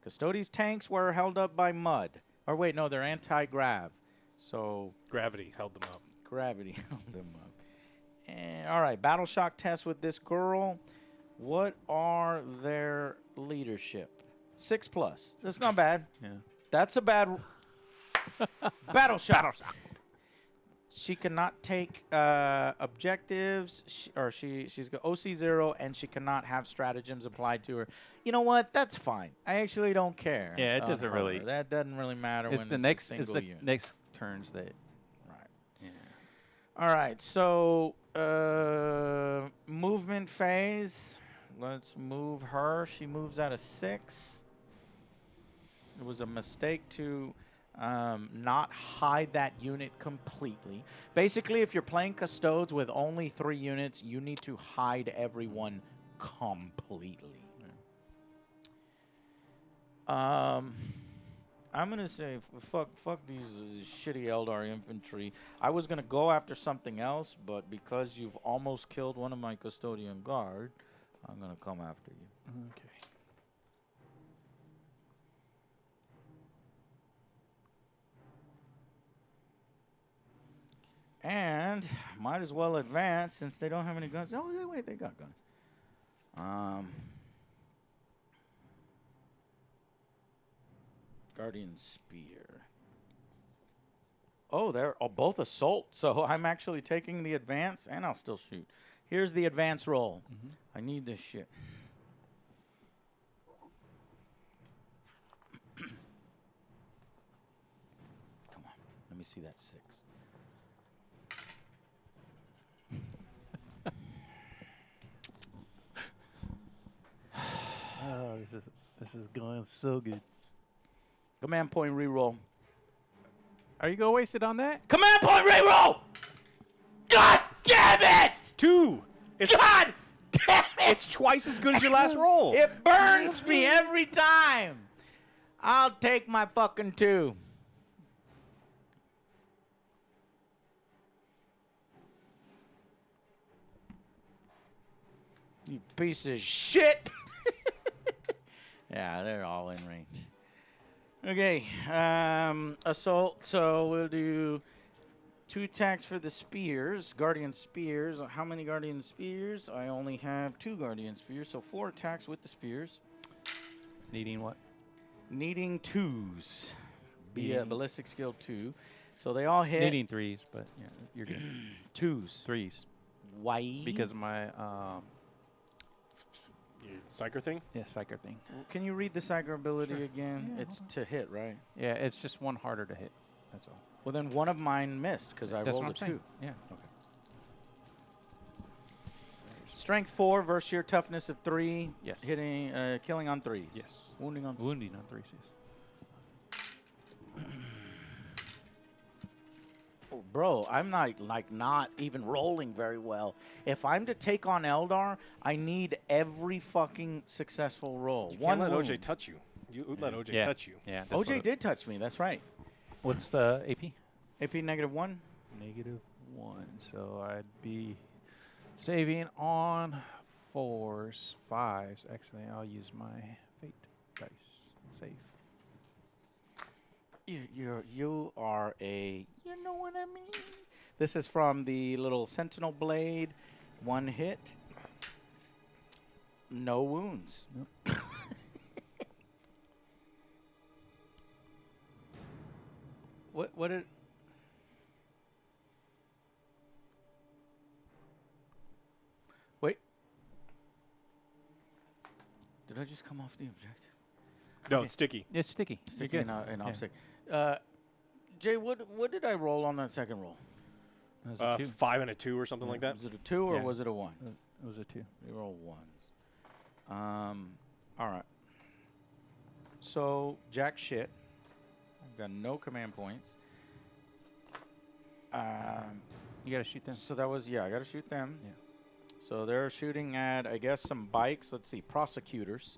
Custodes tanks were held up by mud. Or wait, no, they're anti-grav. So Gravity held them up. gravity held them up. And, all right, battle shock test with this girl. What are their leadership? 6+. That's not bad. Yeah. That's a bad battle shock. She cannot take objectives, she's got OC0, and she cannot have stratagems applied to her. You know what? That's fine. I actually don't care. Yeah, it on doesn't her. really- That doesn't really matter It's when the it's next. a It's single the unit. next turns that. Right. Yeah. All right, so movement phase. Let's move her. She moves out of 6. It was a mistake to not hide that unit completely. Basically, if you're playing Custodes with only 3 units, you need to hide everyone completely. I'm gonna say fuck these shitty Eldar infantry. I was gonna go after something else, but because you've almost killed one of my custodian guard, I'm gonna come after you. Okay. And might as well advance since they don't have any guns. Oh, wait, they got guns. Guardian Spear. Oh, they're both assault, so I'm actually taking the advance, and I'll still shoot. Here's the advance roll. I need this shit. Come on, let me see that 6. Oh, this is going so good. Command point reroll. Are you gonna waste it on that? Command point reroll! God damn it! 2. It's, God damn it! it's twice as good as your last roll. It burns me every time. I'll take my fucking 2. You piece of shit. Yeah, they're all in range. Okay, assault. So we'll do 2 attacks for the spears, guardian spears. How many guardian spears? I only have 2 guardian spears, so 4 attacks with the spears. Needing what? Needing 2s. Be a ballistic skill 2. So they all hit. Needing 3s, but yeah, you're good. 2s. 3s. Why? Because of my Your psyker thing? psyker thing. Can you read the psyker ability Sure. again? Yeah, It's to hit, right? Yeah, it's just 1 harder to hit. That's all. Well, then one of mine missed because I That's rolled what a I'm saying. 2. Yeah. Okay. Strength 4 versus your toughness of 3. Yes. Hitting, killing on 3s. Yes. Wounding on. Wounding on 3s. Yes. Oh, bro, I'm not even rolling very well. If I'm to take on Eldar, I need every fucking successful roll. You One can't let wound. OJ touch you. You let OJ Yeah. touch you. Yeah. that's what OJ it- did touch me. That's right. What's the AP? AP -1. -1. So I'd be saving on 4s, 5s. Actually, I'll use my fate dice. Save. You are a. You know what I mean. This is from the little Sentinel Blade. 1 hit. No wounds. Nope. What did? Wait. Did I just come off the objective? No, Okay. it's sticky. It's sticky. You're Sticky good. and Yeah. obstacle. Jay, what did I roll on that second roll? That was a 2. 5 and a 2 or something like that. Was it a 2 or Yeah. was it a 1? It was a 2. We roll 1s. All right. So jack shit. I've got no command points. You gotta shoot them. So that was I got to shoot them. Yeah. So they're shooting at I guess some bikes. Let's see, prosecutors.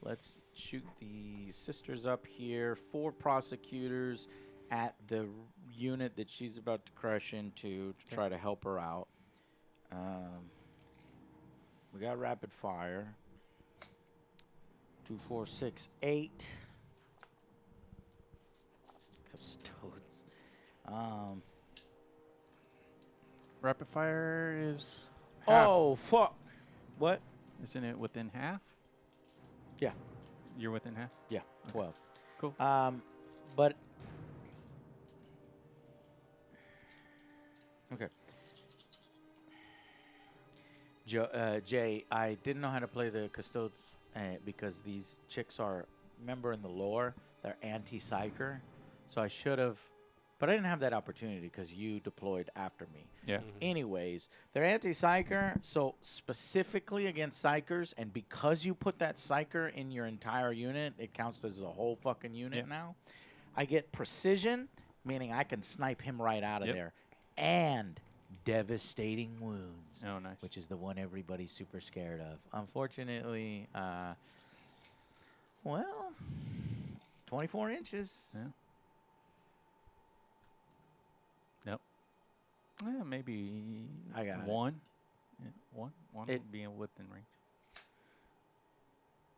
Let's shoot the sisters up here. 4 prosecutors at the unit that she's about to crash into to try to help her out. We got rapid fire. 2, 4, 6, 8. Custodes. Rapid fire is half. Oh fuck! What? Isn't it within half? Yeah. You're within half? Yeah, 12. Cool. But okay. Jay, I didn't know how to play the Custodes because these chicks are, remember in the lore, they're anti-psyker. So I should have But I didn't have that opportunity because you deployed after me. Yeah. Anyways, they're anti-psyker, so specifically against psykers, and because you put that psyker in your entire unit, it counts as a whole fucking unit now. I get precision, meaning I can snipe him right out of there, and devastating wounds, which is the one everybody's super scared of. Unfortunately, well, 24 inches. Yeah. Yeah, maybe I got one. Yeah, one would be within range.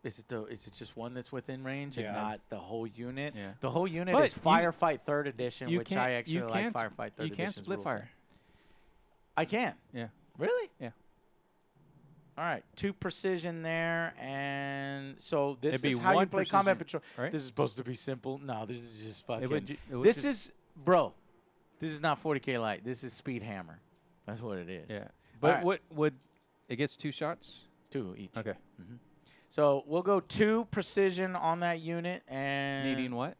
Is it just one that's within range and Yeah. not the whole unit? Yeah. The whole unit But is Firefight 3rd Edition, you which can't- I actually you like can't Firefight 3rd Edition. You can't split fire. I can. Yeah. Really? Yeah. All right. 2 precision there, and so this It'd be is how you one play Combat precision, Patrol. right? This is supposed to be simple. No, this is just fucking. It would This just- is, bro. This is not 40K light. This is Speed Hammer. That's what it is. Yeah. But right. what would it gets 2 shots? 2 each. Okay. So we'll go 2 precision on that unit, and Needing what?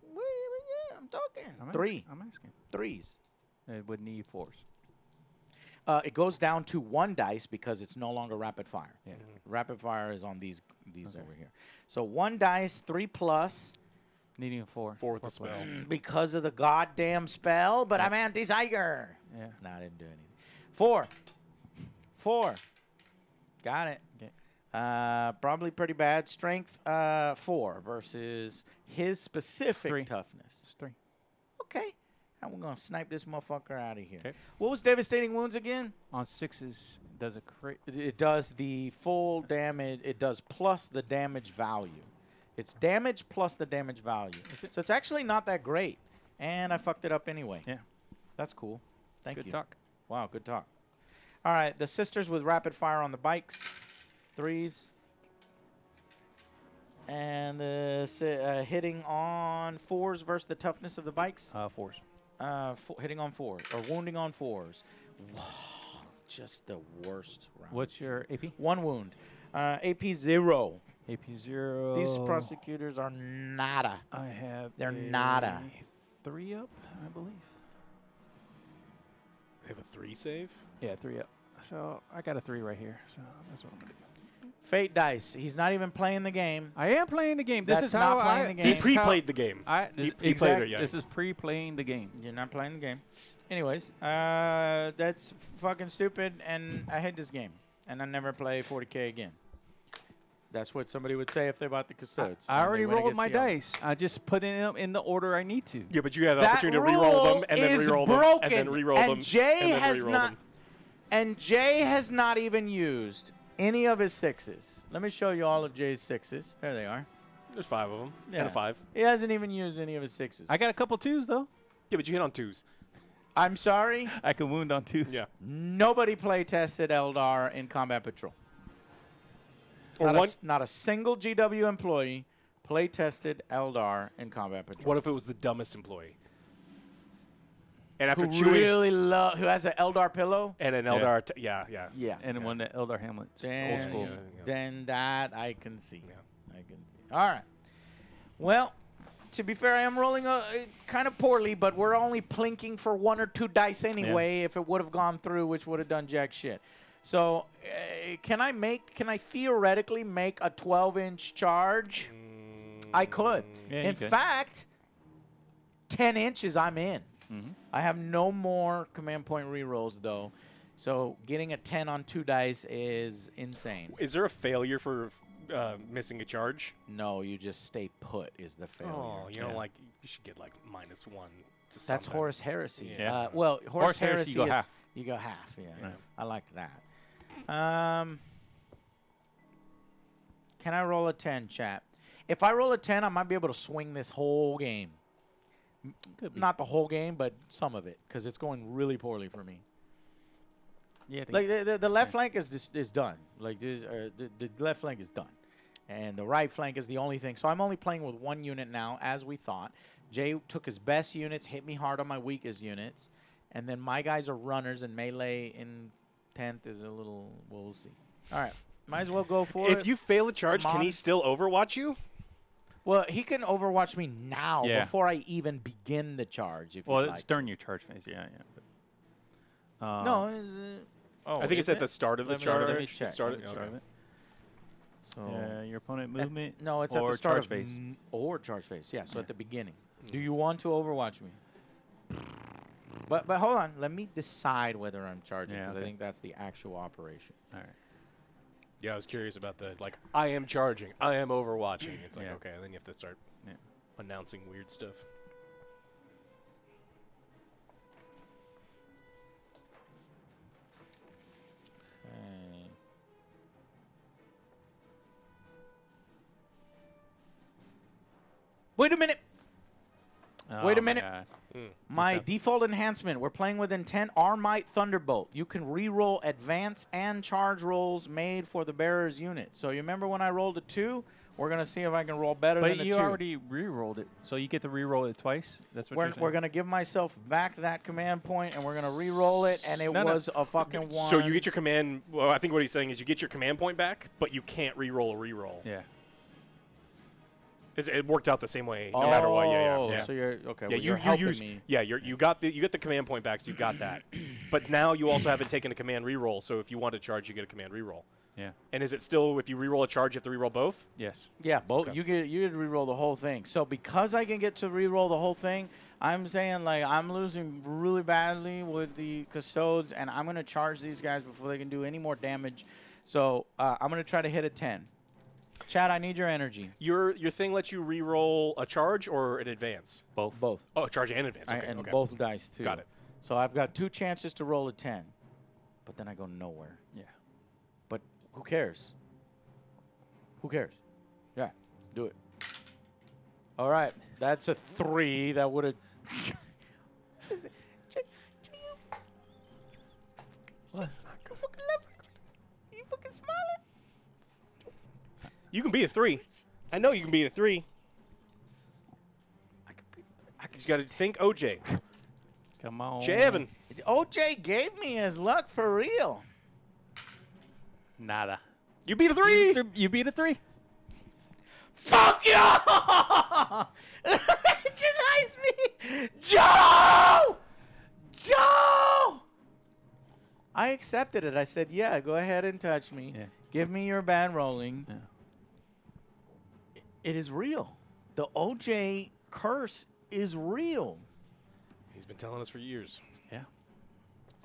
Yeah, I'm talking. I'm 3. I'm asking. 3s. It would need 4s. It goes down to 1 dice because it's no longer rapid fire. Yeah. Rapid fire is on these over here. So 1 dice, 3 plus, Needing a 4. 4 with the 4 plus. spell. because of the goddamn spell. But I'm anti-psyker. Yeah. No, I didn't do anything. 4. 4. Got it. Okay. Probably pretty bad. Strength 4 versus his specific 3. toughness. It's 3. Okay. And we're going to snipe this motherfucker out of here. 'Kay. What was devastating wounds again? On 6s, does a crit. It does the full damage. It does plus the damage value. It's damage plus the damage value. So it's actually not that great. And I fucked it up anyway. Yeah. That's cool. Thank you. Good talk. Wow, good talk. All right, the sisters with rapid fire on the bikes. 3s. And the hitting on 4s versus the toughness of the bikes. 4s. Hitting on 4s or wounding on 4s. Wow, just the worst round. What's your AP? 1 wound. AP 0. AP 0. These prosecutors are nada. I have. They're a nada. 3 up, I believe. They have a 3 save? Yeah, 3 up. So I got a 3 right here. So that's what I'm gonna do. Fate dice. He's not even playing the game. I am playing the game. This That's is how not playing I. the game. He He pre-played the game. He played it, yeah. This is pre-playing the game. You're not playing the game. Anyways, that's fucking stupid, and I hate this game. And I never play 40K again. That's what somebody would say if they bought the Custodes. I already rolled my dice. I just put them in the order I need to. Yeah, but you had the That opportunity to re-roll rule them and then is re-roll them broken, and then re-roll and them Jay and then has re-roll not- them. And Jay has not even used any of his 6s. Let me show you all of Jay's 6s. There they are. There's 5 of them. Yeah. And a 5. He hasn't even used any of his 6s. I got a couple 2s though. Yeah, but you hit on 2s. I'm sorry. I can wound on 2s. Yeah. Nobody play tested Eldar in Combat Patrol. Or Not a single GW employee play tested Eldar in Combat Patrol. What if it was the dumbest employee? And after Who chewing really who has an Eldar pillow? and an Eldar, yeah. Yeah. And one that Eldar Hamlets. Old Then, school. Yeah. then that I can see. Yeah. I can see. All right. Well, to be fair, I am rolling kind of poorly, but we're only plinking for 1 or 2 dice anyway. If it would have gone through, which would have done jack shit. So, can I theoretically make a 12-inch charge? I could. Yeah, In you could. fact, 10 inches, I'm in. Mhm. I have no more command point rerolls, though. So, getting a 10 on 2 dice is insane. Is there a failure for missing a charge? No, you just stay put is the failure. Oh, you know, Yeah. like you should get like -1. To That's something. Horus Heresy. Yeah. Well, Horus Heresy you go is half. you go half. Yeah, Right. I like that. Can I roll a 10, chat? If I roll a 10, I might be able to swing this whole game. Could be. Not the whole game, but some of it, because it's going really poorly for me. Yeah. Like the left flank is done. Like this, the left flank is done, and the right flank is the only thing. So I'm only playing with 1 unit now, as we thought. Jay took his best units, hit me hard on my weakest units, and then my guys are runners, and melee in 10th is a little. We'll see. All right, might as well go for it. If you fail a charge, Come can on. he still overwatch you? Well, he can overwatch me now Yeah. before I even begin the charge. If Well, you'd it's like during to. your charge phase. Yeah. But, No. I think it's at the start of the charge. Let me check. Start Let me it? check. Okay. So Yeah, your opponent movement. no, it's at or the start charge of phase. or charge phase. Yeah, so Yeah. at the beginning. Do you want to overwatch me? But hold on, let me decide whether I'm charging Yeah, because I okay. think that's the actual operation. All right. Yeah, I was curious about the like. I am charging. I am overwatching. It's like Yeah. okay, and then you have to start Yeah. announcing weird stuff. Okay. Wait a minute. Wait a Oh my minute. God. My Okay. default enhancement, we're playing with intent, Armite Thunderbolt. You can re-roll advance and charge rolls made for the bearer's unit. So you remember when I rolled a 2? We're going to see if I can roll better than But a you 2. already re-rolled it, so you get to re-roll it twice. That's what you're saying. We're going to give myself back that command point, and we're going to re-roll it, and it No. was a fucking 1. So you get your command. Well, I think what he's saying is you get your command point back, but you can't re-roll a re-roll. Yeah. It worked out the same way, no matter what. Yeah. So you're okay. Yeah, well, you you're helping use me. you get the command point back, so you got that. But now you also haven't taken a command reroll, so if you want to charge, you get a command reroll. Yeah. And is it still if you reroll a charge, you have to reroll both? Yes. Yeah, both. Okay. You get to re-roll the whole thing. So because I can get to re-roll the whole thing, I'm saying like I'm losing really badly with the Custodes, and I'm gonna charge these guys before they can do any more damage. So I'm gonna try to hit a 10. Chad, I need your energy. Your thing lets you reroll a charge or an advance? Both. Both. Oh, a charge and advance. Okay, and okay. both dice too. Got it. So I've got 2 chances to roll a 10, but then I go nowhere. Yeah. But who cares? Who cares? Yeah, do it. All right, that's a 3. That would have. What? You fucking smiling? You can beat a 3. I know you can beat a 3. I You just got to think OJ. Come on. Javin. OJ gave me his luck for real. Nada. You beat a 3. You beat a 3. Fuck you! Patronize me! Joe! Joe! I accepted it. I said, yeah, go ahead and touch me. Yeah. Give me your bad rolling. Yeah. It is real. The OJ curse is real. He's been telling us for years. Yeah.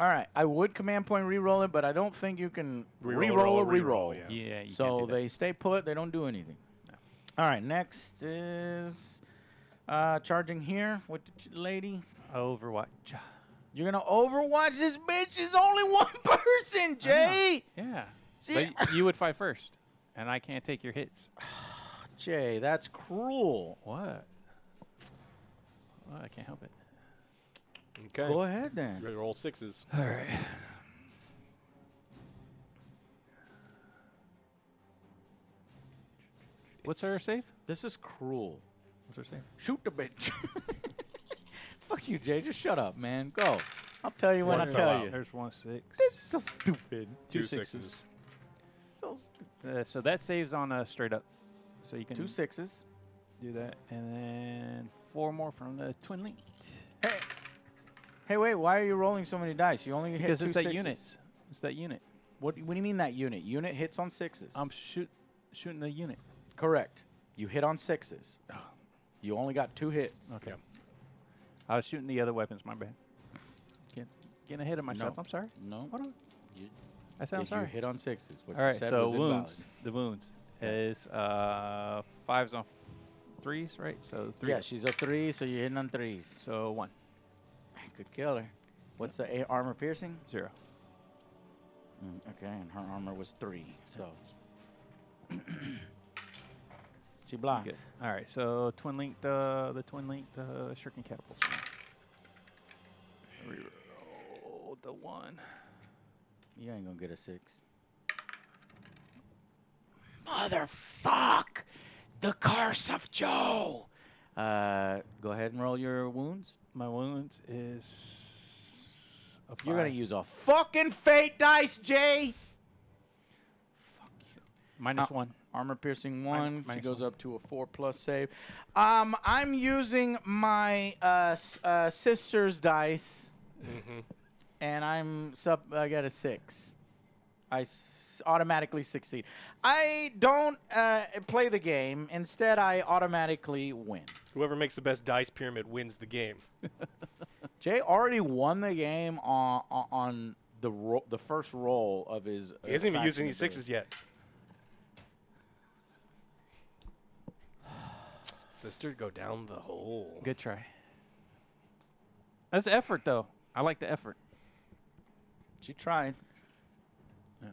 All right. I would command point re-roll it, but I don't think you can Reroll, re-roll a reroll, re-roll. yeah. Yeah. You So can't do that. they stay put. They don't do anything. All right. Next is charging here with the lady. Overwatch. You're going to overwatch this bitch. It's only one person, Jay. Yeah. See- But you would fight first, and I can't take your hits. Jay, that's cruel. What? Well, I can't help it. Okay. Go ahead then. You roll 6s. All right. What's her save? This is cruel. What's her save? Shoot the bitch. Fuck you, Jay. Just shut up, man. Go. I'll tell you when I One tell fell you. out. There's 1 6. It's so stupid. 2 sixes. 6s. So stupid. So that saves on straight up. So you can 2 6s. do that, and then 4 more from the twin link. Hey. Hey, wait. Why are you rolling so many dice? You only hit Because 2 it's that 6s. unit. It's that unit. What do you mean that unit? Unit hits on 6s. I'm shooting the unit. Correct. You hit on 6s. You only got 2 hits. Okay. Yep. I was shooting the other weapons. My bad. Getting ahead of myself. No. I'm sorry. No. Hold on. You, I said I'm you sorry. hit on 6s. What All you right. said So was invalid. wounds. The wounds is 5s on 3s, right? So 3. Yeah, she's a 3, so you're hitting on 3s. So 1, I could kill her. What's the armor piercing? 0. Okay, and her armor was 3, so. She blocks. Good. All right. So twin linked. The twin linked shuriken catapults. Reroll the 1. You ain't gonna get a 6. Motherfuck! The curse of Joe! Go ahead and roll your wounds. My wounds is a 5. You're gonna use a fucking fate dice, Jay! Fuck you. -1. Armor piercing 1. She minus goes 1. up to a 4+ save. I'm using my sister's dice, Mm-hmm. and I got a 6. I automatically succeed. I don't play the game. Instead, I automatically win. Whoever makes the best dice pyramid wins the game. Jay already won the game on the first roll of his. He hasn't even used faction any ability. 6s yet. Sister, go down the hole. Good try. That's effort, though. I like the effort. She tried. Yeah.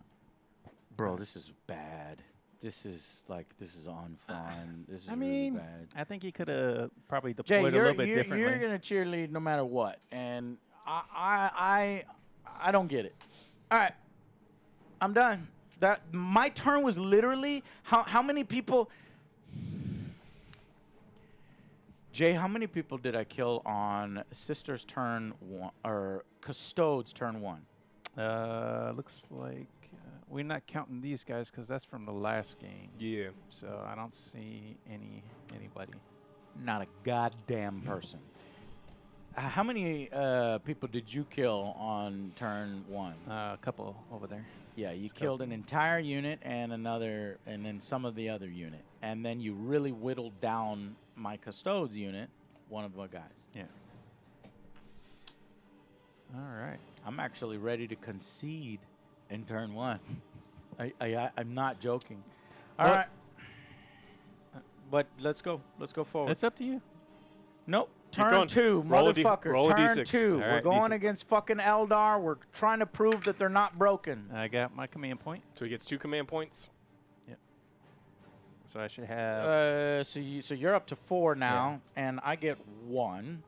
Bro, this is bad. This is unfun. This is really bad. I think he could have probably Jay, deployed a little bit differently. you're gonna cheerlead no matter what, and I don't get it. All right, I'm done. That my turn was literally how many people? Jay, how many people did I kill on Sister's turn 1 or Custodes turn 1? Looks like we're not counting these guys because that's from the last game. Yeah. So I don't see anybody. Not a goddamn person. How many people did you kill on turn 1? A couple over there. Yeah, you killed an entire unit and then some of the other unit, and then you really whittled down my Custodes unit, one of the guys. Yeah. All right. I'm actually ready to concede in turn 1. I'm not joking. All right. But let's go. Let's go forward. It's up to you. Nope. Keep Turn going. 2, Roll a motherfucker. roll a Turn D6. 2. All We're right, going D6. against fucking Eldar. We're trying to prove that they're not broken. I got my command point. So he gets 2 command points. So I should have. So you're up to 4 now, and I get 1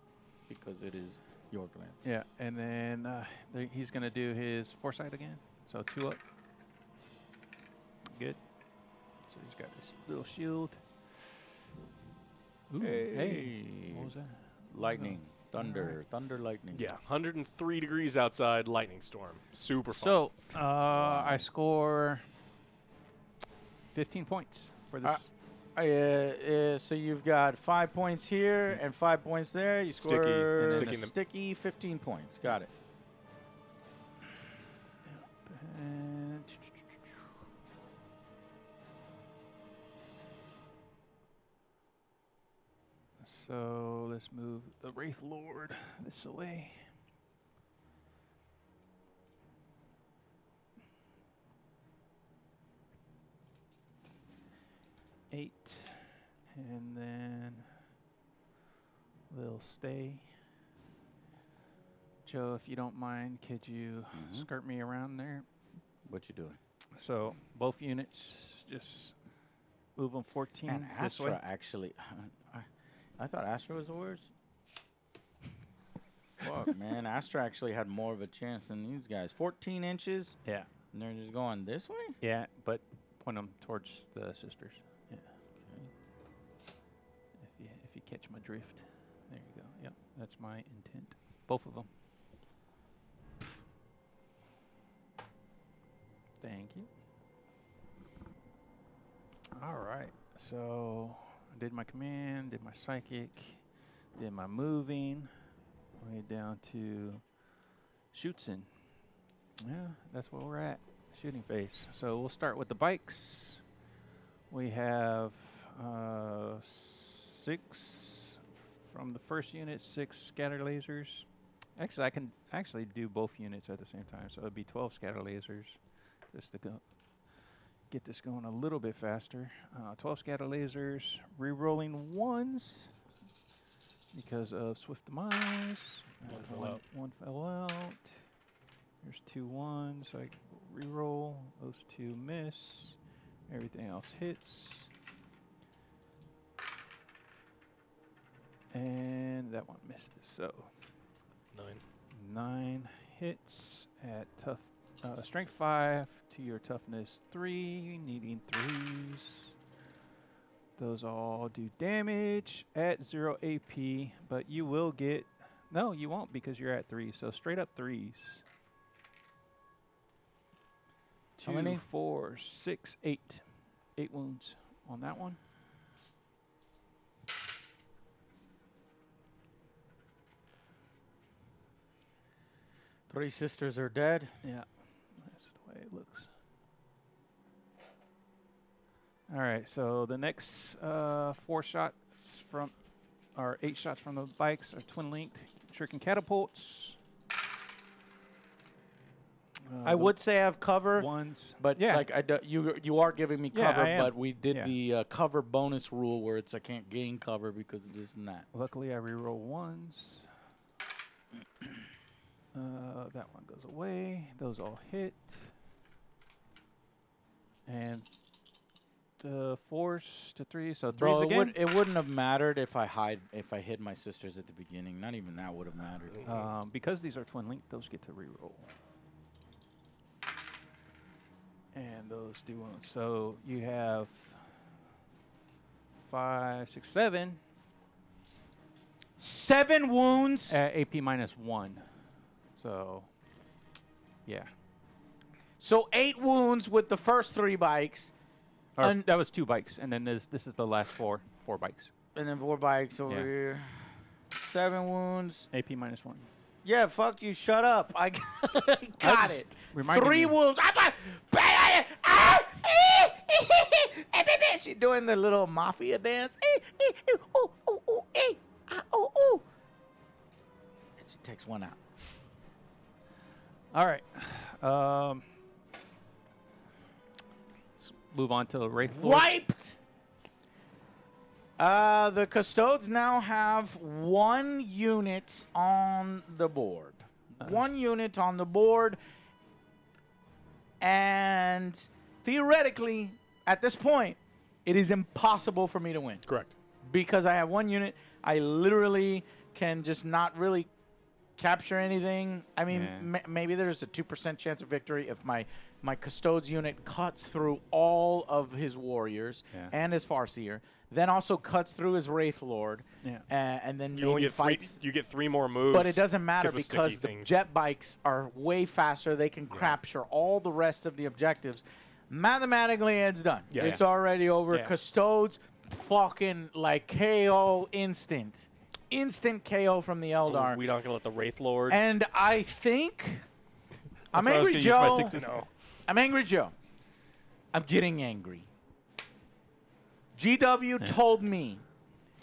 because it is your command. Yeah, and then he's going to do his foresight again. So 2 up. Good. So he's got his little shield. Ooh, hey. What was that? Lightning, thunder, thunder, lightning. Yeah, 103 degrees outside, lightning storm. Super fun. So I score 15 points for this. So you've got 5 points here and 5 points there. You Sticky. score And then sticky 15 points. Got it. And so let's move the Wraith Lord this away. Eight, and then we'll stay. Joe, if you don't mind, could you skirt me around there? What you doing? So both units, just move them 14 And this way. Astra actually, I thought Astra was the worst. Fuck, man. Astra actually had more of a chance than these guys. 14 inches, Yeah, and they're just going this way? yeah, but point them towards the sisters. Yeah, if you catch my drift, there you go. Yep, that's my intent. Both of them. Thank you. All right, so I did my command, did my psychic, did my moving, way down to Schutzen. Yeah, that's where we're at, shooting phase. So we'll start with the bikes. We have 6 from the first unit, 6 scatter lasers. Actually, I can actually do both units at the same time, so it'd be 12 scatter lasers, just to go get this going a little bit faster. 12 scatter lasers, re-rolling 1s because of Swift Demise. One fell out. One fell out. There's 2 1s, so I re-roll. Those 2 miss. Everything else hits. And that one misses. So 9. 9 hits at tough strength 5 to your toughness 3, needing 3s. Those all do damage at 0 AP, but you will get, no, you won't because you're at 3. So straight up 3s. How many? 2, 4, 6, 8. 8 wounds on that one. Three sisters are dead. Yeah, that's the way it looks. All right, so the next 4 shots from, or 8 shots from the bikes are twin linked, shuriken catapults. I would say I have cover, ones, but yeah, like you are giving me Yeah, cover, I am. but we did Yeah. the cover bonus rule where it's I can't gain cover because of this and that. luckily I reroll ones. That one goes away. Those all hit. And the 4s to 3, so 3s Bro, again. it wouldn't have mattered if I hid my sisters at the beginning. Not even that would have mattered. Because these are twin linked, those get to reroll. And those do wounds. So you have 5, 6, 7. 7 wounds. AP -1. So, yeah. So 8 wounds with the first 3 bikes, Or And- that was 2 bikes, and then this is the last 4 bikes. and then 4 bikes over Yeah. here. 7 wounds. AP -1. Yeah, fuck you. Shut up. I got just it. reminding 3 you. wounds. She's doing the little mafia dance. She takes 1 out. All right. Let's move on to the Wraith Lord. Wiped. The Custodes now have 1 unit on the board. 1 unit on the board. And theoretically, at this point, it is impossible for me to win. Correct. Because I have 1 unit, I literally can just not really capture anything. I mean, Yeah. maybe there's a 2% chance of victory if my Custodes unit cuts through all of his warriors Yeah. and his Farseer, then also cuts through his Wraith Lord, Yeah. and then You only maybe get 3. fights. You get 3 more moves. But it doesn't matter with because sticky the things. jet bikes are way faster. They can capture all the rest of the objectives. Mathematically, it's done. Yeah. It's already over. Yeah. Custodes, fucking like KO instant. Instant KO from the Eldar. We're not gonna let the Wraith Lord. And I think I'm why I was Angry gonna use my Joe. sixes. No. I'm Angry Joe. I'm getting angry. GW told me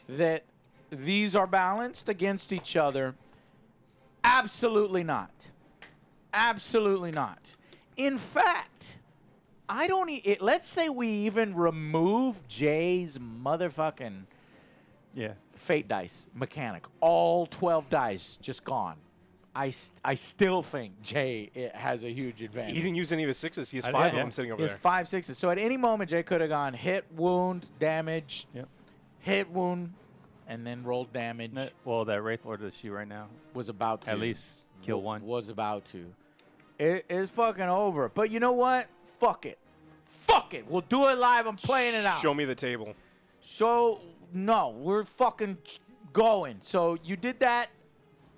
that these are balanced against each other. Absolutely not. Absolutely not. In fact, I don't. Let's say we even remove Jay's motherfucking Yeah. fate dice mechanic. All 12 dice just gone. I still think Jay has a huge advantage. He didn't use any of his 6s. He has I 5 of did, them yeah. sitting over He has there. 5 6s. So at any moment, Jay could have gone hit, wound, damage, Yep. hit, wound, and then rolled damage. Well, that Wraith Lord is she right now. Was about to. At least kill one. Was about to. It's fucking over. But you know what? Fuck it. Fuck it. We'll do it live. I'm playing it out. Show me the table. So, no. We're fucking going. So you did that.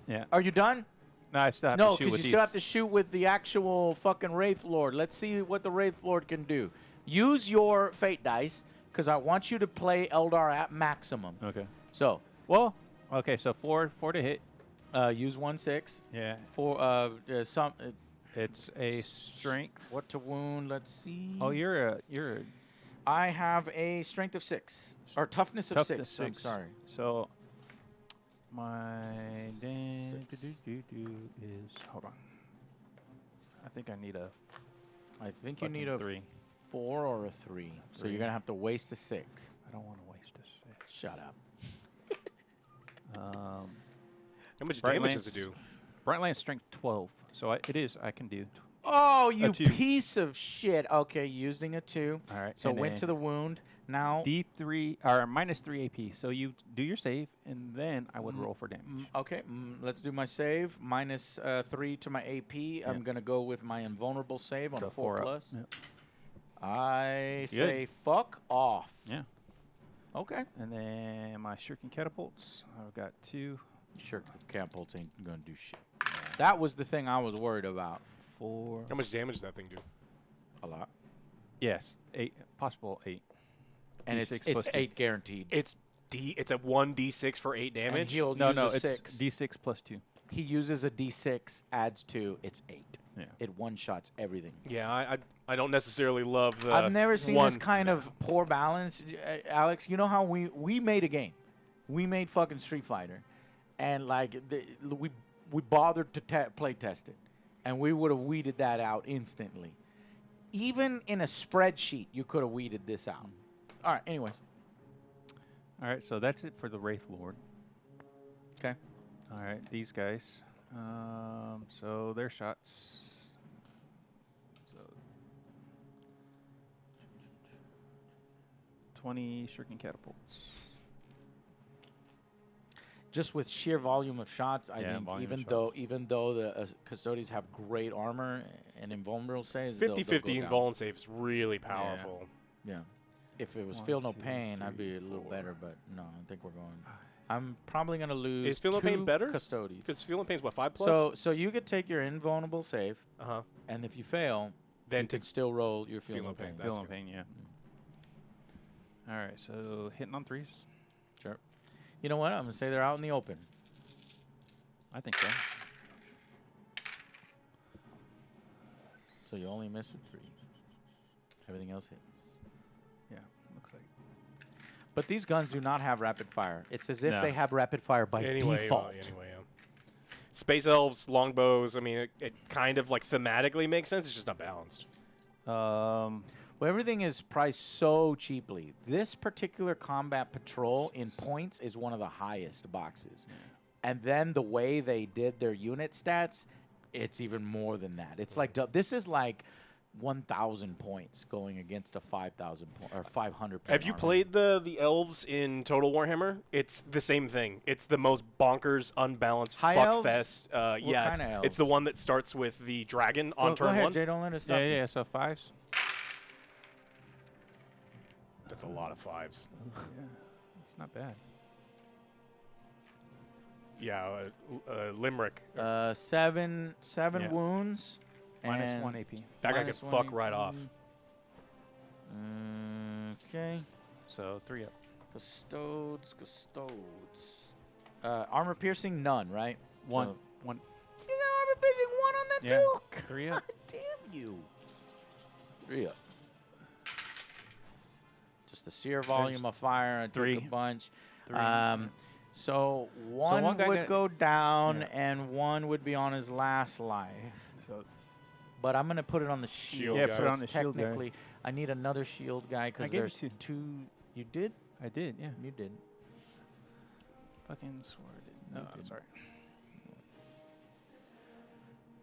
Yeah. Are you done? No, I still have No, to shoot because with you these. still have to shoot with the actual fucking Wraith Lord. Let's see what the Wraith Lord can do. Use your fate dice, because I want you to play Eldar at maximum. Okay. So, Well, okay, so 4 to hit. use 1/6 Yeah. for some. It's a strength. What to wound? Let's see. Oh, you're a I have a strength of 6 or toughness of Toughness 6. I'm 6. sorry. So my is hold on. I think I need a I think you fucking need a 3. 4 or a 3. So you're 3. gonna have to waste a 6. I don't want to waste a 6. Shut up. How much Bright damage Lance- does it do? Bright Lance strength 12. So I can do. Oh, you 2. piece of shit. Okay, using a 2. All right. So and went to then the wound. Now, D3 or -3 AP. So you do your save and then I would roll for damage. okay, let's do my save. Minus 3 to my AP. I'm going to go with my invulnerable save on So 4 4 plus. up. Yep. I Good. say fuck off. Yeah. Okay. And then my shuriken catapults. I've got 2, Sure, catapults ain't going to do shit. That was the thing I was worried about. 4. How much damage does that thing do? A lot. Yes, 8, possible 8. And D6 it's plus 8 guaranteed. It's a 1d6 for 8 And damage. he'll No, use no, a it's 6. D6 plus 2. He uses a D6, adds 2, it's 8. Yeah. It one-shots everything. Yeah, I don't necessarily love the. I've never seen one, this kind of poor balance. Alex, you know how we made a game. We made fucking Street Fighter. And, like, we bothered to play test it. And we would have weeded that out instantly. Even in a spreadsheet, you could have weeded this out. All right, anyways. All right, so that's it for the Wraith Lord. Okay. All right, these guys. So their shots. So 20 shuriken catapults. Just with sheer volume of shots, I Yeah, think volume of even though the Custodes have great armor and invulnerable saves, 50-50 in Vol and save is really powerful. Yeah. If it was 1, Feel No 2, Pain, I'd be a 3, little 4. better, but no, I think we're going. I'm probably going to lose Is Feel No Pain 2 better? Custodes. Because Feel No Pain's what, 5+? So you could take your invulnerable save, uh-huh. and if you fail, Then you to could still roll your Feel Feel No No Pain, Pain. that's Feel no good. pain, yeah. All right, so hitting on 3s. Sure. You know what? I'm going to say they're out in the open. I think so. So you only miss with 3. Everything else hits. Yeah, looks like. But these guns do not have rapid fire. It's as if No. they have rapid fire by Anyway, default. anyway, yeah. Space elves, longbows. I mean, it kind of like thematically makes sense. It's just not balanced. Well, everything is priced so cheaply. This particular combat patrol in points is one of the highest boxes. And then the way they did their unit stats, it's even more than that. It's like this is like 1,000 points going against a 5,000 or 500. Have you played the elves in Total Warhammer? It's the same thing. It's the most bonkers, unbalanced High fuck elves? fest. Yeah, kinda elves? it's the one that starts with the dragon on Go turn ahead, 1. Jay. Don't let us stop. Yeah, you. yeah, so 5s. That's a lot of 5s. Yeah, it's not bad. Yeah, Limerick. 7 Yeah. wounds. Minus and 1 AP. That guy minus could 1 fuck right off. Okay. So 3 up. Custodes. Armor piercing, none, right? 1. So 1. you got armor piercing 1 on that Yeah. too? 3 up. God damn you. 3 up. Just the sheer volume of fire. I took 3. a bunch. 3. So one one guy would got- go down, yeah. and one would be on his last life. So But I'm gonna put it on the shield. Yeah, so put it on it's the shield guy. technically, I need another shield guy because I gave you there's 2. You did? I did, yeah. You did. Fucking swore I did. No, You I'm did. sorry.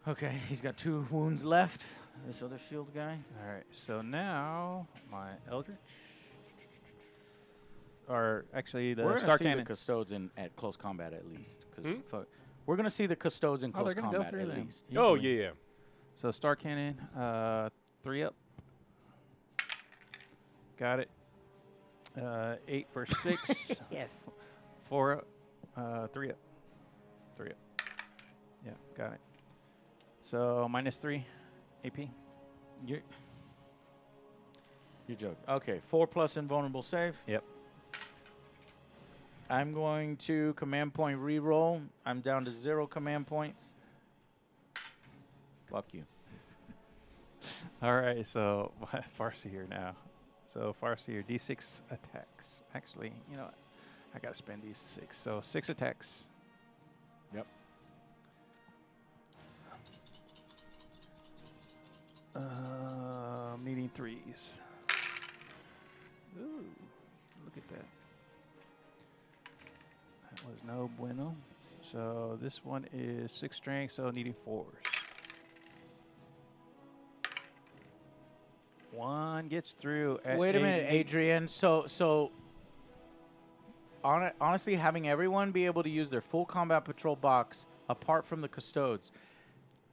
Okay, he's got 2 wounds left. This other shield guy. All right, so now my Eldritch. Or actually, the We're Star gonna see Cannon. the Custodes at close combat at least. Hmm? We're gonna see the Custodes in Oh, close they're gonna go combat through at them. least. Oh, Usually. yeah. So Star Cannon, 3 up. Got it. 8 for 6. Yes. 4 up. 3 up. 3 up. Yeah, got it. So minus 3 AP. You're joking. Okay, 4 plus invulnerable save. Yep. I'm going to command point reroll. I'm down to 0 command points. Fuck you. All right, so Farseer now. So Farseer, D6 attacks. Actually, you know what? I got to spend these 6. So 6 attacks. Yep. Needing 3s. Ooh, look at that. That was no bueno. So this one is 6 strength, so needing 4s. 1 gets through. At Wait a minute, 80. Adrian. So honestly, having everyone be able to use their full combat patrol box apart from the Custodes.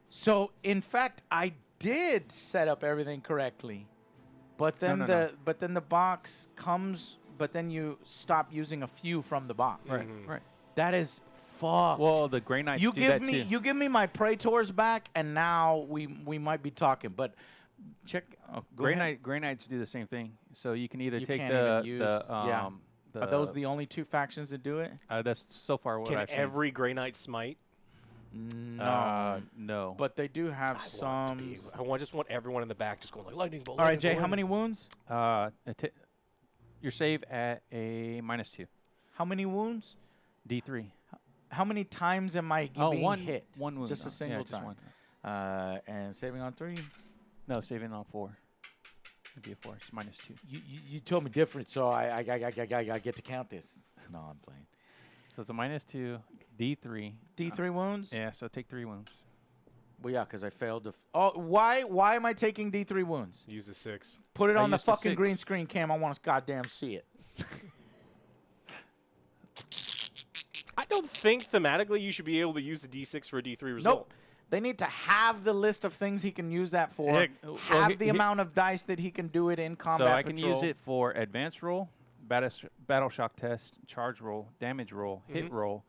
So in fact, I did set up everything correctly, but then No. the box comes, but then you stop using a few from the box. Right, Mhm. right. That is fucked. Well, the Grey Knights you do give that me too. you give me my Praetors back, and now we might be talking. But check. Oh, go Grey ahead. Knights do the same thing. So you can either You take can't the even use- yeah. the Are those the only two factions that do it? that's so far what Can I've every Grey Knight smite? No. seen. No. But they do have I some. just want everyone in the back just going like lightning bolt. All right, lightning Jay. bolt, How many lightning wounds? Your save at a -2. How many wounds? D3. How many times am I Oh, being one hit? One wound. Just a yeah, single just time. one. And saving on 3. No, saving on 4. It'd be a 4. It's -2. You told me different, so I get to count this. No, I'm playing. So it's a -2, D3. D3 wounds? Yeah, so take 3 wounds. Well, yeah, because I failed to. Oh, why am I taking D3 wounds? Use the 6. Put it I on the used the fucking 6. green screen cam. I want to goddamn see it. I don't think thematically you should be able to use the D6 for a D3 result. Nope. They need to have the list of things he can use that for. Yeah, well, have the amount of dice that he can do it in combat. So I can patrol. use it for advanced roll, battle shock test, charge roll, damage roll, hit roll,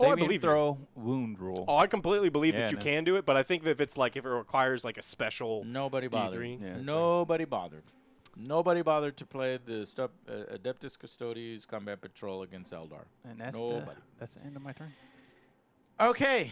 Oh, I saving believe you. throw, wound roll. Oh, I completely believe Yeah, that you no. can do it, but I think that if it requires like a special Nobody bothered. D3. Yeah, that's Nobody bothered. Nobody bothered to play the Adeptus Custodes combat patrol against Eldar. And that's Nobody. that's the end of my turn. Okay.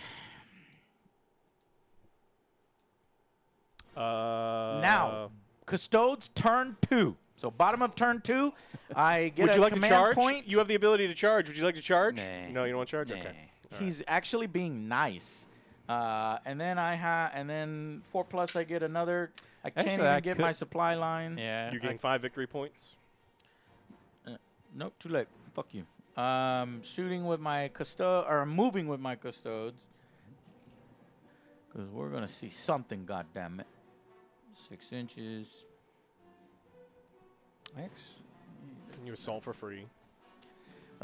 Now, Custodes turn 2. So bottom of turn 2, I get would a you like to command charge? point. You have the ability to charge. Would you like to charge? Nah. No, you don't want to charge. Nah. Okay. He's actually being nice. And then and then 4+ I get another. I can't Actually, even I get could- my supply lines. Yeah. You gain 5 victory points. Nope, too late. Fuck you. Shooting with my moving with my custodes. Because we're going to see something, goddammit. 6 inches. You assault for free.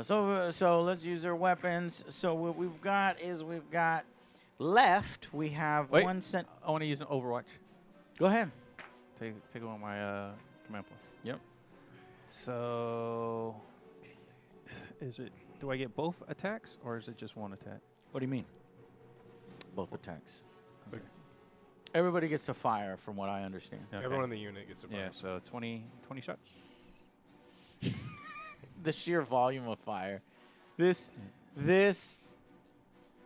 So let's use our weapons. So what we've got left, we have Wait. 1 cent. I want to use an Overwatch. Go ahead. Take one of my command points. Yep. So, do I get both attacks or is it just one attack? What do you mean? Both attacks. Okay. Everybody gets to fire, from what I understand. Okay. Everyone in the unit gets a fire. Yeah, so 20 shots. The sheer volume of fire. This is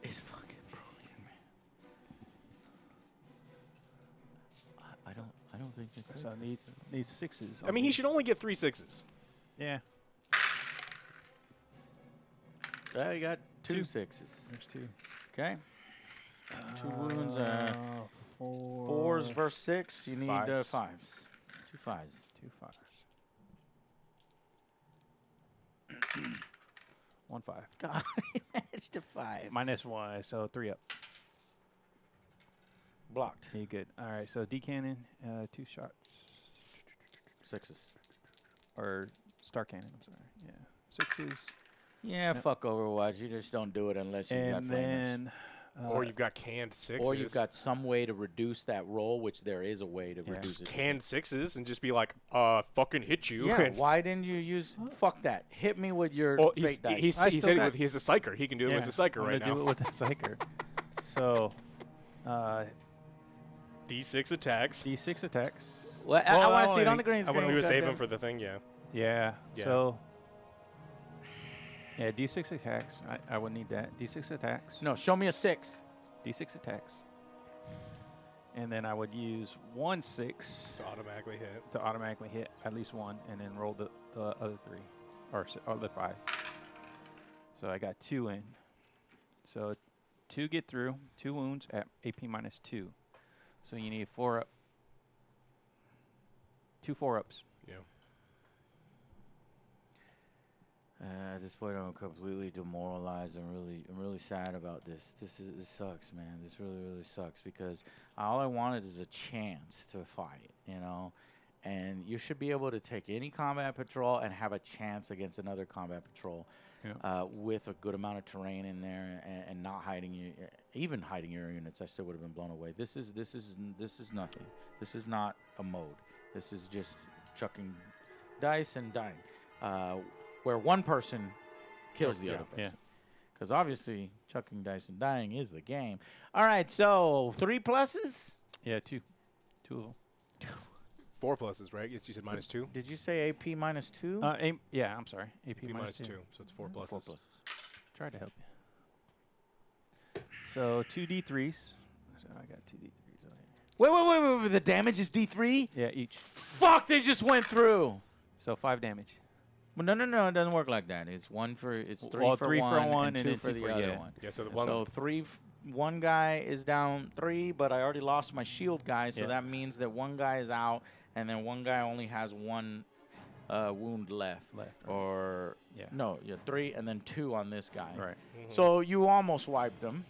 fucking brilliant, man. I don't think that. So it needs 6s. I mean, he should only get 3 6s. Yeah. You got 2 2. 6s. There's 2. Okay. 2 wounds. 4. 4s versus 6. You need 5s. 5s. 2 5s. 2 5s. 1 5. God, he managed to 5. -1, so 3 up. Blocked. You good. All right, so D cannon, 2 shots. 6s. Or star cannon, I'm sorry. Yeah. 6s. Yeah, fuck Overwatch. You just don't do it unless you got And flamers. then. Or you've got canned 6s. Or you've got some way to reduce that roll, which there is a way to reduce it. canned 6s and just be like, fucking hit you. Yeah, And- why didn't you use... Fuck that. Hit me with your Well, fate dice. he I said still got- he's a psyker. He can do it with a psyker I'm right gonna do now. it with the psyker. So, D6 attacks. D6 attacks. Well, I want to see it on the green I screen. want to save goddamn. him for the thing, yeah. Yeah. Yeah. So. Yeah, D6 attacks. I would need that. D6 attacks. No, show me a 6. D6 attacks. And then I would use 1 6 To automatically hit. to automatically hit at least 1, and then roll the other 3 or other 5. So I got 2 in. So 2 get through, 2 wounds at AP -2. So you need 4 up. 2 4-ups. Yeah. At this point, I'm completely demoralized. I'm really sad about this. This sucks, man. This really sucks because all I wanted is a chance to fight, you know. And you should be able to take any combat patrol and have a chance against another combat patrol, with a good amount of terrain in there and not hiding even hiding your units. I still would have been blown away. This is nothing. This is not a mode. This is just chucking dice and dying. Where one person kills the other person. Yeah. Because obviously, chucking dice and dying is the game. All right, so 3 pluses? Yeah, 2. 2 of them. 4 pluses, right? Yes, you said -2. Did you say AP -2? Yeah, I'm sorry. AP AP minus -2, 2. so it's 4 pluses. 4 pluses. Tried to help you. So 2 D3s. So I got 2 D3s over here. Wait. The damage is D3? Yeah, each. Fuck, they just went through. So 5 damage. Well, no, it doesn't work like that. It's three Well, for 3 one, for one and and 2 then for 2 the for- other yeah. one. Yeah, so the one. So one guy is down 3, but I already lost my shield guy, so Yeah. that means that one guy is out, and then one guy only has 1 wound left. Or Yeah. no, 3, and then 2 on this guy. Right. So you almost wiped him.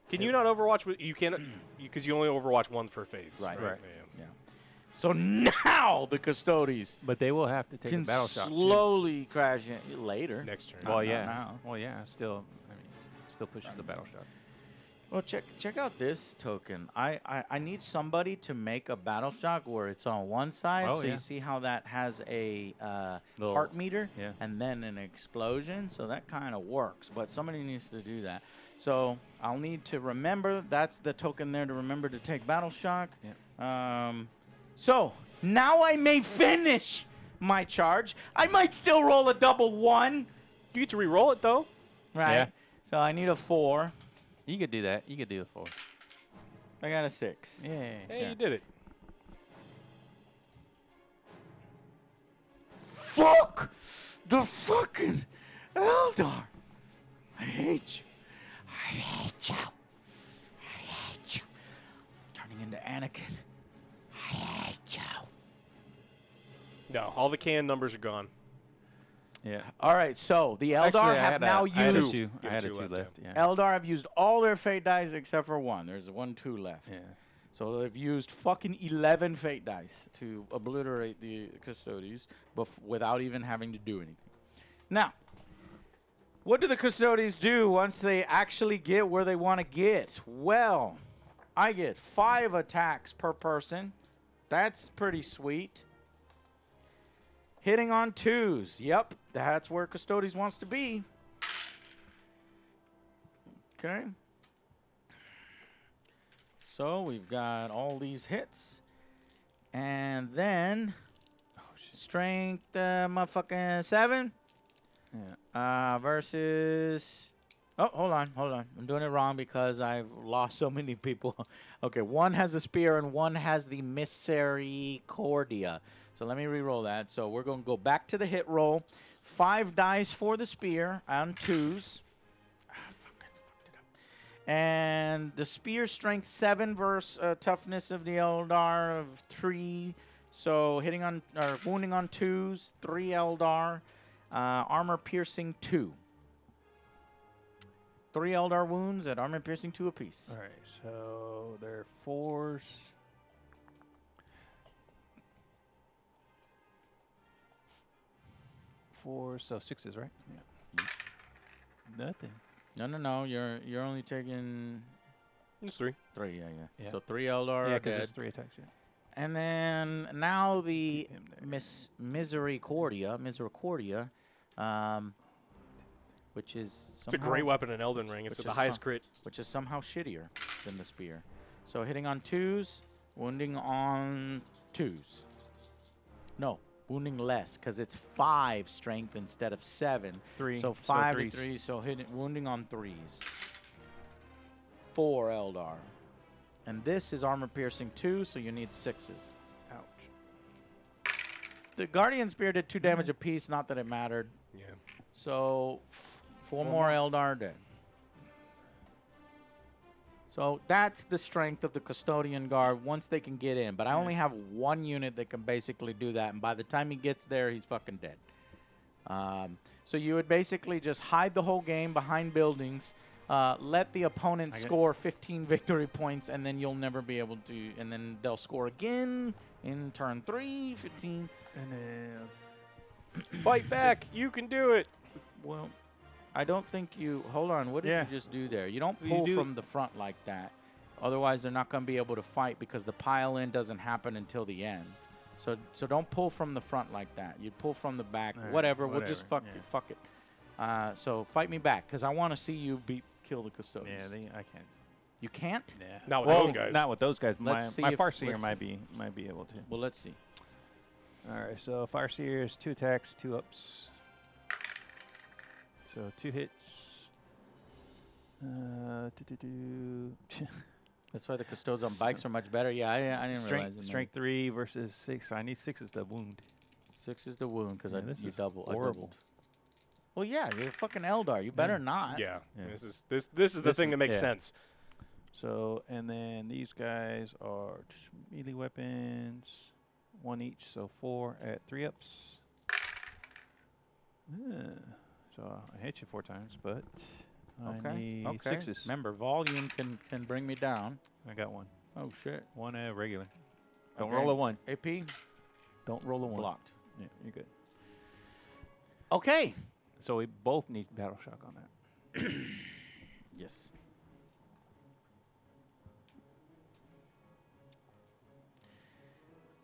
Can you not Overwatch? You can't, because you only Overwatch 1 per phase. Right. Right. Yeah. Yeah. So now the Custodes But they will have to take can a battle shot. too. slowly crash in later. Next turn. Well, Not yeah. now. Well, yeah. Still, still pushes the battle shot. Well, check out this token. I need somebody to make a battle shock where it's on one side, Oh, so yeah. you see how that has a Little- heart meter, yeah. and then an explosion. So that kind of works, but somebody needs to do that. So I'll need to remember. That's the token there to remember to take battle shock. Yeah. So now I may finish my charge. I might still roll a double 1, You get to re-roll it though. right? Yeah. So I need a 4. You could do that. You could do a 4. I got a 6. Yeah. Hey, Yeah. you did it. Fuck the fucking Eldar. I hate you. I hate you. I hate you. Turning into Anakin. I hate you. No, all the can numbers are gone. Yeah. All right, so the Eldar Actually, I have had now I had a used. 2. You I have had a 2 2 left, left. Yeah. Eldar have used all their fate dice except for 1. There's 1, 2 left. Yeah. So they've used fucking 11 fate dice to obliterate the Custodes without even having to do anything. Now, what do the Custodes do once they actually get where they want to get? Well, I get 5 attacks per person. That's pretty sweet. Hitting on 2s. Yep, that's where Custodes wants to be. Okay. So we've got all these hits. And then strength motherfucking 7 Yeah. versus hold on. I'm doing it wrong because I've lost so many people. Okay, 1 has a spear and 1 has the Misericordia. So let me re-roll that. So we're going to go back to the hit roll. 5 dice for the spear on 2s. And the spear strength 7 versus toughness of the Eldar of 3. So hitting on or wounding on 2s, 3 Eldar. Armor piercing 2. 3 Eldar wounds at armor piercing 2 apiece. All right. So they're 4s. 4, so 6s, right? Yeah. Nothing. No. You're only taking It's 3. 3. Yeah. Yeah. So 3 Eldar Yeah, are because dead. there's 3 attacks. Yeah. And then now the Keep him there. Misericordia, which is It's a somehow, great weapon in Elden Ring. It's Which the is highest some- crit. which is somehow shittier than the spear. So hitting on 2s, wounding on 2s. No, wounding less because it's 5 strength instead of 7. 3. So 5 to 3s. 3, so wounding on 3s. 4 Eldar. And this is armor piercing 2, so you need 6s. Ouch. The Guardian Spear did 2 damage apiece, not that it mattered. Yeah. So 4 more Eldar dead. So that's the strength of the Custodian Guard once they can get in. But I only have 1 unit that can basically do that. And by the time he gets there, he's fucking dead. So you would basically just hide the whole game behind buildings. Let the opponent score 15 victory points, and then you'll never be able to. And then they'll score again in turn 3, 15. And then Fight back. You can do it. Well, I don't think you. Hold on. What did Yeah. you just do there? You don't You pull do- from the front like that. Otherwise, they're not going to be able to fight because the pile-in doesn't happen until the end. So don't pull from the front like that. You pull from the back. All right, Whatever. We'll just whatever, fuck it. So fight me back because I want to see you kill the Custodes. yeah, I can't. You can't? Yeah. Not with well, those guys. Not with those guys. Let's see My if- Farseer let's might be able to. Well, let's see. All right, so Farseer is 2 attacks, 2 ups. So 2 hits. That's why the Custodes on bikes are much better. Yeah, I didn't realize it. Strength 3 versus 6. I need 6 is the wound. 6 is the wound because Yeah, this you is double. I horrible. doubled. Well, yeah, you're a fucking Eldar. You better not. Yeah. Yeah. This is the thing that makes yeah. sense. So, and then these guys are just melee weapons, 1 each, so 4 at 3 ups. So I hit you 4 times, but I need Okay. 6s. Remember, volume can bring me down. I got 1. Oh shit. 1 regular. Don't Okay. roll a 1. AP Don't roll a 1. blocked. Yeah, you're good. Okay. So we both need Battle Shock on that. Yes.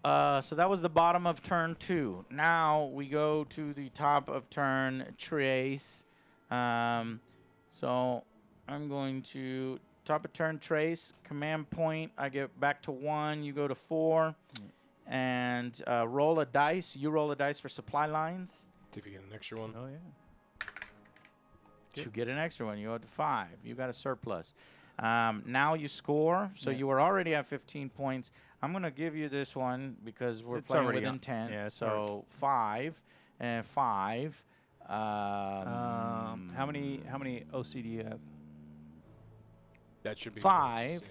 So that was the bottom of turn 2. Now we go to the top of turn trace. So I'm going to top of turn trace, command point. I get back to 1. You go to 4. And roll a dice. You roll a dice for supply lines. See if you get an extra one. Oh, yeah. To get an extra one, you go to 5. You got a surplus. Now you score. So Yeah. you were already at 15 points. I'm going to give you this one because we're It's playing already with on. intent. Yeah, it's so 5 and 5. How many OC do you have? That should be 5.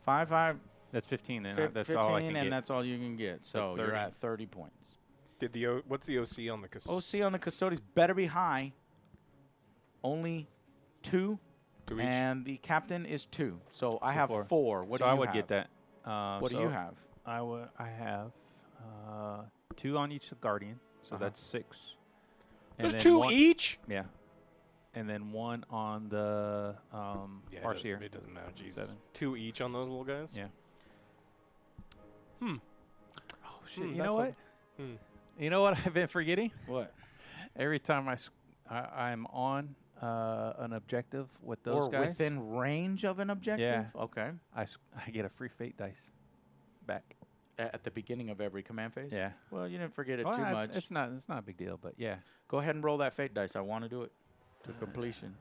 5, 5, That's 15 then. 15, That's all I can and get. that's all you can get. So you're 30. at 30 points. Did the what's the OC on the OC on the Custodes better be high. Only 2. 2 each? And the captain is 2. So I have 4. 4. What so do you I would have? get that. What do you have? I have 2 on each Guardian, so Uh-huh. that's 6. There's then 2 one- each? Yeah. And then 1 on the Yeah, Farseer. it doesn't matter. Jesus. 7. 2 each on those little guys? Yeah. Hmm. Oh shit! Hmm, You know that's what? Hmm. You know what I've been forgetting? What? Every time I'm on an objective with those Or guys, within range of an objective? Yeah. Okay. I get a free fate dice back. At the beginning of every command phase? Yeah. Well, you didn't forget it Well, too it's- much. It's not a big deal, but yeah. Go ahead and roll that fate dice. I want to do it to completion.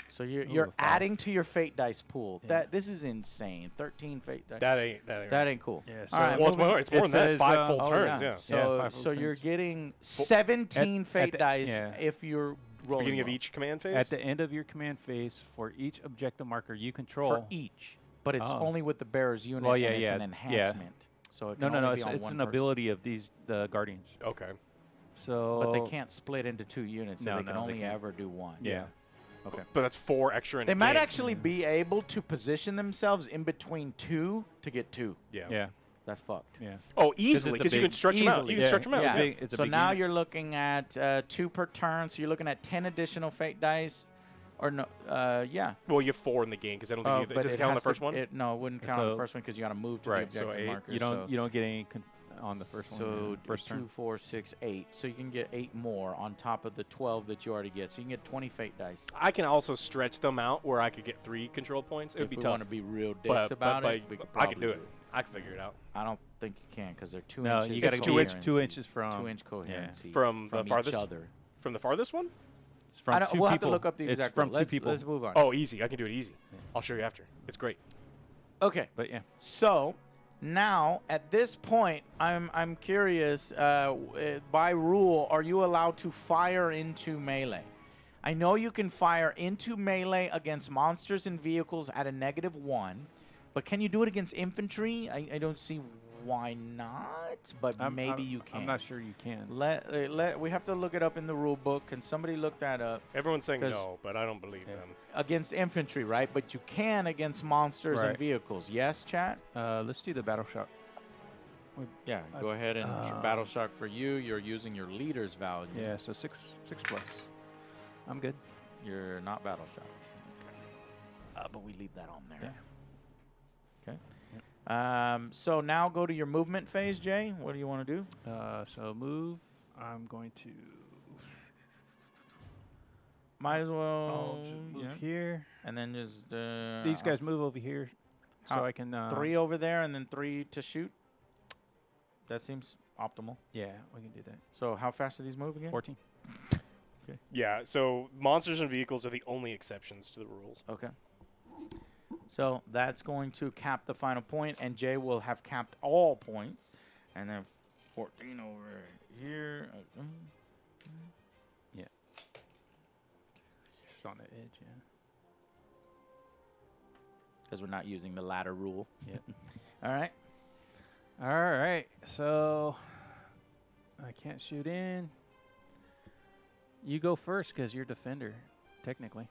So you're Ooh, a 5. adding to your fate dice pool. Yeah. This is insane. 13 fate dice. That ain't That ain't cool. Yeah. All right, well, it's moving- more, it's more it than that. It's says, 5 full Oh, turns, yeah. yeah. So, 5 full so you're turns. getting 17 fate the- dice yeah. if you're It's the rolling beginning of well. each command phase? At the end of your command phase, for each objective marker you control. For each. But it's Oh. only with the bearer's unit Well, yeah, and it's yeah, an yeah. enhancement. So it No, can no, no. only It's, be on it's one an person. ability of the Guardians. Okay. So. But they can't split into 2 units, so No, they can no, they only can't. ever do 1. Yeah. Okay. But that's 4 extra in They a might game. actually be able to position themselves in between 2 to get 2. Yeah. Yeah. That's fucked. Yeah. Oh, it's easily, a because you big- can stretch them out. easily, You can yeah. stretch them out. Yeah. Yeah. Big- it's a So big now unit. you're looking at 2 per turn, so you're looking at 10 additional fate dice. Or no, yeah. Well, you have 4 in the game, because I don't think But does it it count on the has first to- one? No, it wouldn't count on the So- first one because you got to move to Right, the so objective 8. marker. You don't get any on the first one. So first 2, turn. 4, 6, 8. So you can get 8 more on top of the 12 that you already get. So you can get 20 fate dice. I can also stretch them out where I could get 3 control points. It would If be we tough. want to be real dicks but, about but, it, we could I can probably do it. I can figure it out. I don't think you can because they're 2 No, inches. you gotta It's be 2 inch- 2 coherencies. inches from. 2-inch coherency From the each farthest? other. From the farthest one? It's from I don't, two we'll have people. to look up the It's exact from one. two Let's, people. Let's move on. Oh, easy. I can do it easy. I'll show you after. It's great. Okay. But yeah. Now, at this point, I'm curious. By rule, are you allowed to fire into melee? I know you can fire into melee against monsters and vehicles at a -1, but can you do it against infantry? I don't see why not, but maybe you can. I'm not sure you can. We have to look it up in the rule book. Can somebody look that up? Everyone's saying 'Cause- no, but I don't believe Yeah. them. Against infantry, right? But you can against monsters and Right. vehicles. Yes, chat? Let's do the battle shock. Yeah, go ahead and battle shock for you. You're using your leader's value. Yeah, so 6 plus. I'm good. You're not battle shocked. Okay. But we leave that on there. Okay. So now go to your movement phase, Jay. What do you want to do? So move. I'm going to. Might as well. I'll just move here. And then just. These guys move over here, so how- I can. 3 over there and then 3 to shoot. That seems optimal. Yeah, we can do that. So how fast do these move again? 14. Yeah, so monsters and vehicles are the only exceptions to the rules. Okay. So that's going to cap the final point, and Jay will have capped all points. And then 14 over here. Just on the edge, yeah. Because we're not using the ladder rule. Yep. All right. All right, so I can't shoot in. You go first because you're defender, technically.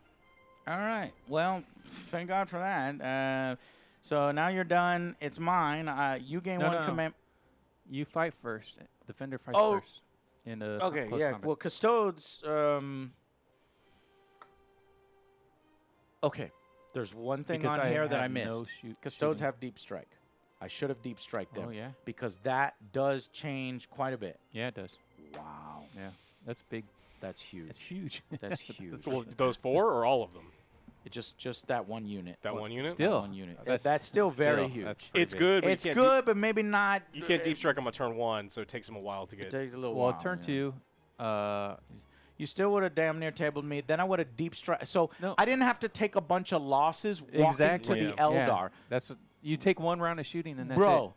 All right. Well, thank God for that. So now you're done. It's mine. You gain No, one no, no. command. You fight first. Defender fights Oh. first. In the Okay, close yeah. combat. Well, Custodes. Okay. There's one thing Because on here that I have missed. no Custodes shooting. have deep strike. I should have deep strike them Oh yeah, because that does change quite a bit. yeah, it does. Wow, Yeah, that's big. that's huge. That's huge. That's huge. Well, those 4 or all of them? It just that one unit. That one unit? Still, One unit. that's- That's still very still, huge. that's pretty It's big. good, but It's you can't good, but maybe not. you can't deep strike them on turn 1, so it takes them a while to It get. takes a little Well, while. turn yeah. 2. You still would have damn near tabled me. Then I would have deep strike. So No. I didn't have to take a bunch of losses walking Exactly. to the Yeah. Eldar. That's what you take one round of shooting and that's Bro,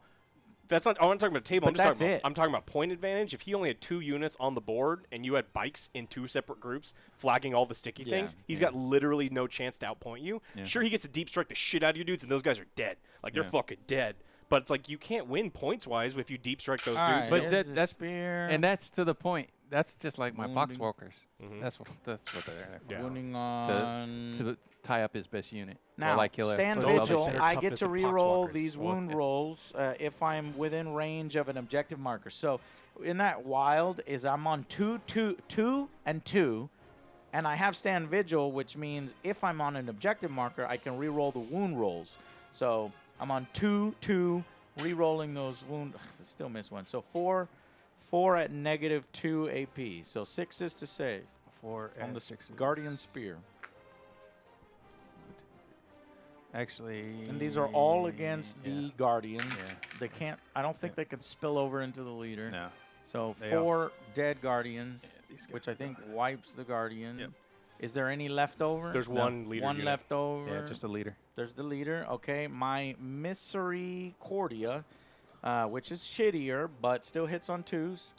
That's not. I'm not talking about table. But I'm just that's talking it. about. I'm talking about point advantage. If he only had 2 units on the board and you had bikes in 2 separate groups flagging all the sticky Yeah, things, he's yeah. got literally no chance to outpoint you. Yeah. Sure, he gets to deep strike the shit out of your dudes, and those guys are dead. Like they're Yeah. fucking dead. But it's like you can't win points wise if you deep strike those all dudes. right, But here's that- the that's- spear. And that's to the point. That's just like my box Wounding. walkers. Mhm. That's what they're there for. Yeah. Wounding on. To tie up his best unit. Now, while I kill stand those other vigil. shit. better I get toughness to than re-roll poxwalkers. these Well, wound yeah. rolls if I'm within range of an objective marker. So in that wild is I'm on 2, 2, 2, and 2, and I have stand vigil, which means if I'm on an objective marker, I can re-roll the wound rolls. So I'm on 2, 2, re-rolling those wound. Still miss one. So 4 at -2 AP. So 6 is to save 4 on and the 6 Guardian Spear. Actually. And these are all against yeah. the Guardians. Yeah. They can't. I don't think they can spill over into the leader. No. So They 4 dead Guardians, these guys which I are think gone. wipes the Guardian. Yep. Is there any left over? There's No. one leader. one unit. left over. Yeah, just a leader. There's the leader. Okay, my Misericordia, which is shittier, but still hits on 2s.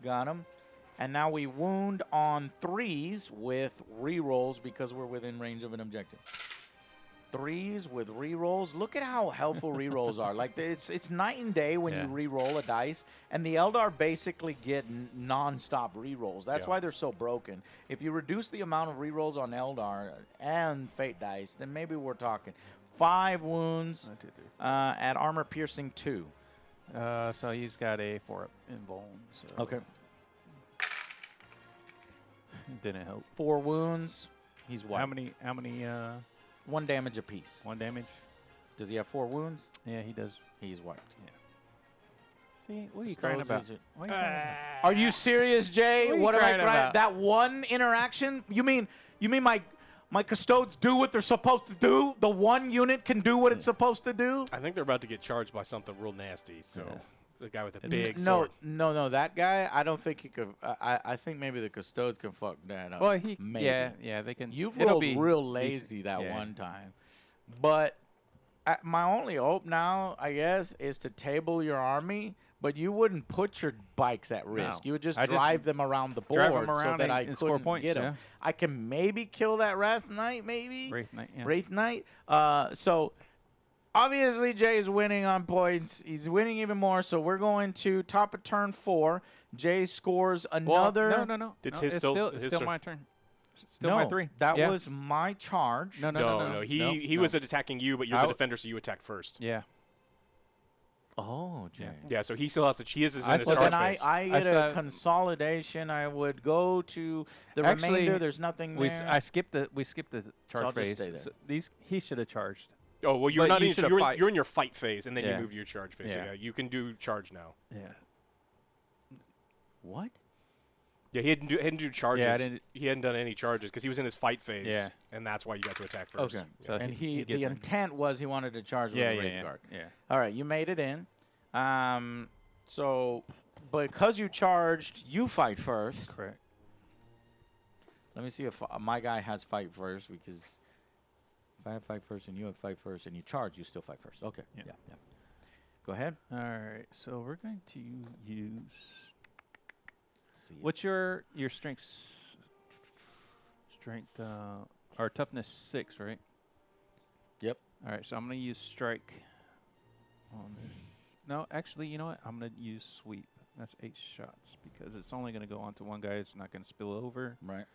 Got him. And now we wound on 3s with re-rolls because we're within range of an objective. 3s with re-rolls. Look at how helpful re-rolls are. Like it's night and day when Yeah. you re-roll a dice, and the Eldar basically get non-stop re-rolls. That's Yeah. why they're so broken. If you reduce the amount of re-rolls on Eldar and Fate dice, then maybe we're talking 5 wounds 1, 2, 3. at armor piercing 2. So he's got a 4 up in bone. So Okay. Didn't help. 4 wounds. He's How wiped. many? 1 damage apiece. 1 damage. Does he have 4 wounds? Yeah, he does. He's wiped. See, what are you Custodes crying about? is it. What are you crying about? Are you serious, Jay? What are you What am I crying crying? about? That one interaction? You mean my Custodes do what they're supposed to do? The one unit can do what it's supposed to do? I think they're about to get charged by something real nasty. So Yeah. the guy with the N- big No, sword. no, that guy, I don't think he could. I think maybe the Custodes can fuck that up. Well, he. Maybe. Yeah, they can. You've it'll rolled be real decent. lazy that Yeah. one time. But my only hope now, I guess, is to table your army. But you wouldn't put your bikes at risk. No. You would just I just drive them around the board drive 'em so around that and- I and score couldn't points, get them. yeah. I can maybe kill that Wrath Knight, maybe? Wraith Knight. Yeah. Wraith Knight. So obviously Jay's winning on points. He's winning even more. So we're going to top of turn 4. Jay scores Well, another. No. It's No, his it's still- still, his it's still turn. my turn. It's still no, my 3. that Yeah. was my charge. No. No, he was attacking you, but you're I the w- defender, so you attack first. Yeah. Oh, Jay. Yeah. Yeah, so he still has to. He is in I his still- charge Then phase. I get still a have- consolidation. I would go to the Actually, remainder. There's nothing We there. I skipped the charge I'll just phase. stay there. So he should have charged. Oh well, you're But not you in. should've You're, fight. you're in your fight phase, and then Yeah. you move to your charge phase. So Yeah. yeah, you can do charge now. Yeah. What? Yeah, he didn't do charges. Yeah, I didn't. He hadn't done any charges because he was in his fight phase. Yeah. And that's why you got to attack first. Okay. So And he the gets in. intent was he wanted to charge with Yeah, a yeah, Wraith yeah. Guard. Yeah. All right, you made it in. So because you charged, you fight first. Correct. Let me see if my guy has fight first, because if I have fight first and you have fight first and you charge, you still fight first. Okay. Yeah. Yeah. Go ahead. All right. So we're going to use. See. What's your strength? Strength or toughness 6, right? Yep. All right. So I'm gonna use strike on this. No, actually, you know what? I'm gonna use sweep. That's 8 shots because it's only gonna go onto one guy. It's not gonna spill over. Right.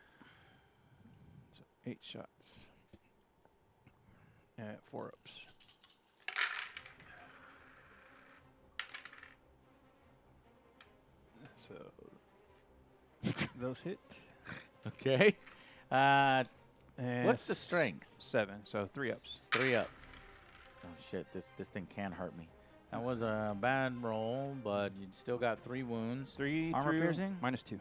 So 8 shots. At 4 ups. So those hit. Okay. And What's the strength? 7. So 3 ups. 3 ups. Oh shit! This thing can hurt me. That was a bad roll, but you still got 3 wounds. 3 Armor through piercing? -2.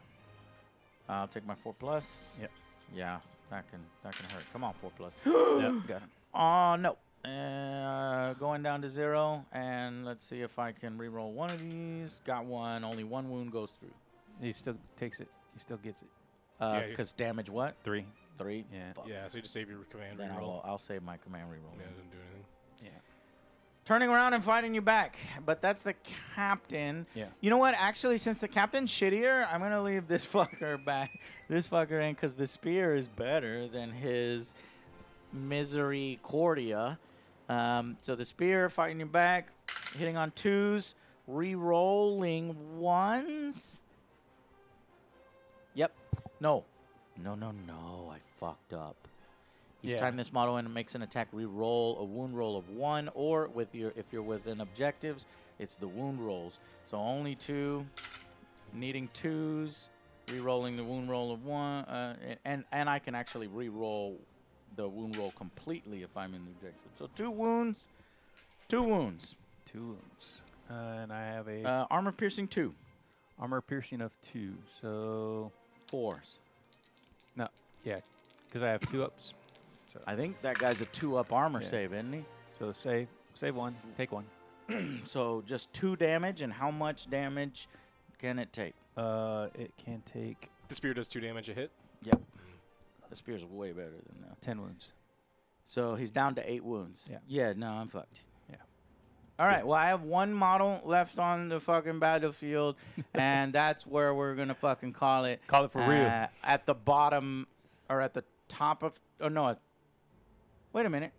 I'll take my 4+. Yep. Yeah, that can hurt. Come on, 4+. Yep, got him. Oh no. Going down to 0, and let's see if I can reroll one of these. Got one. Only 1 wound goes through. He still takes it. He still gets it. Yeah, Because damage what? 3. 3. Yeah. Fuck. Yeah, so you just save your command Then reroll. I'll save my command reroll. Yeah, it didn't do anything. Yeah. Turning around and fighting you back, but that's the captain. Yeah. You know what? Actually, since the captain's shittier, I'm gonna leave this fucker back. This fucker in, because the spear is better than his misericordia. So the spear fighting you back, hitting on 2s, re-rolling 1s. Yep. No. No. I fucked up. Each Yeah. time this model makes an attack, re-roll a wound roll of 1, or if you're within objectives, it's the wound rolls. So only 2, needing 2s, re-rolling the wound roll of 1, and I can actually re-roll the wound roll completely if I'm in the objective. So 2 wounds, 2 wounds. 2 wounds. And I have a Armor piercing 2, armor piercing of 2. So 4s. no, yeah, because I have 2 ups. So I think that guy's a 2-up armor Yeah. save, isn't he? so save 1, take 1. So just 2 damage, and how much damage can it take? It can take The spear does 2 damage a hit. Yep. The spear's way better than that. 10 wounds. So he's down to 8 wounds. Yeah. Yeah, no, I'm fucked. Yeah. All right, well, I have 1 model left on the fucking battlefield, and that's where we're going to fucking call it. Call it for real. At the bottom, or at the top of, oh no, wait a minute.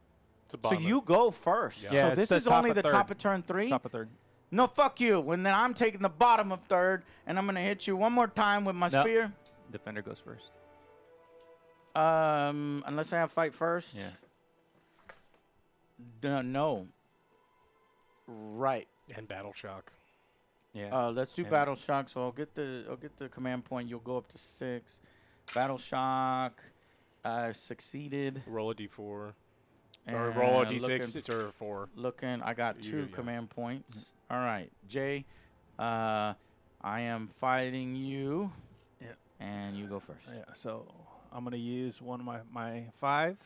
It's a So bottom. you go first. Yeah. Yeah, So it's this the is top only of the third. top of turn 3? Top of 3rd. No, fuck you. And then I'm taking the bottom of 3rd, and I'm going to hit you one more time with my No. spear. Defender goes first. Unless I have fight first. Yeah. No. Right. And battle shock. Yeah. Let's do And- battle shock. So I'll get the command point. You'll go up to 6. Battle shock. Succeeded. Roll a d4. Or And roll a d6 it's a 4. Looking. I got 2 Yeah. command points. All right, Jay. I am fighting you. Yeah. And you go first. Yeah. So I'm gonna use one of my 5.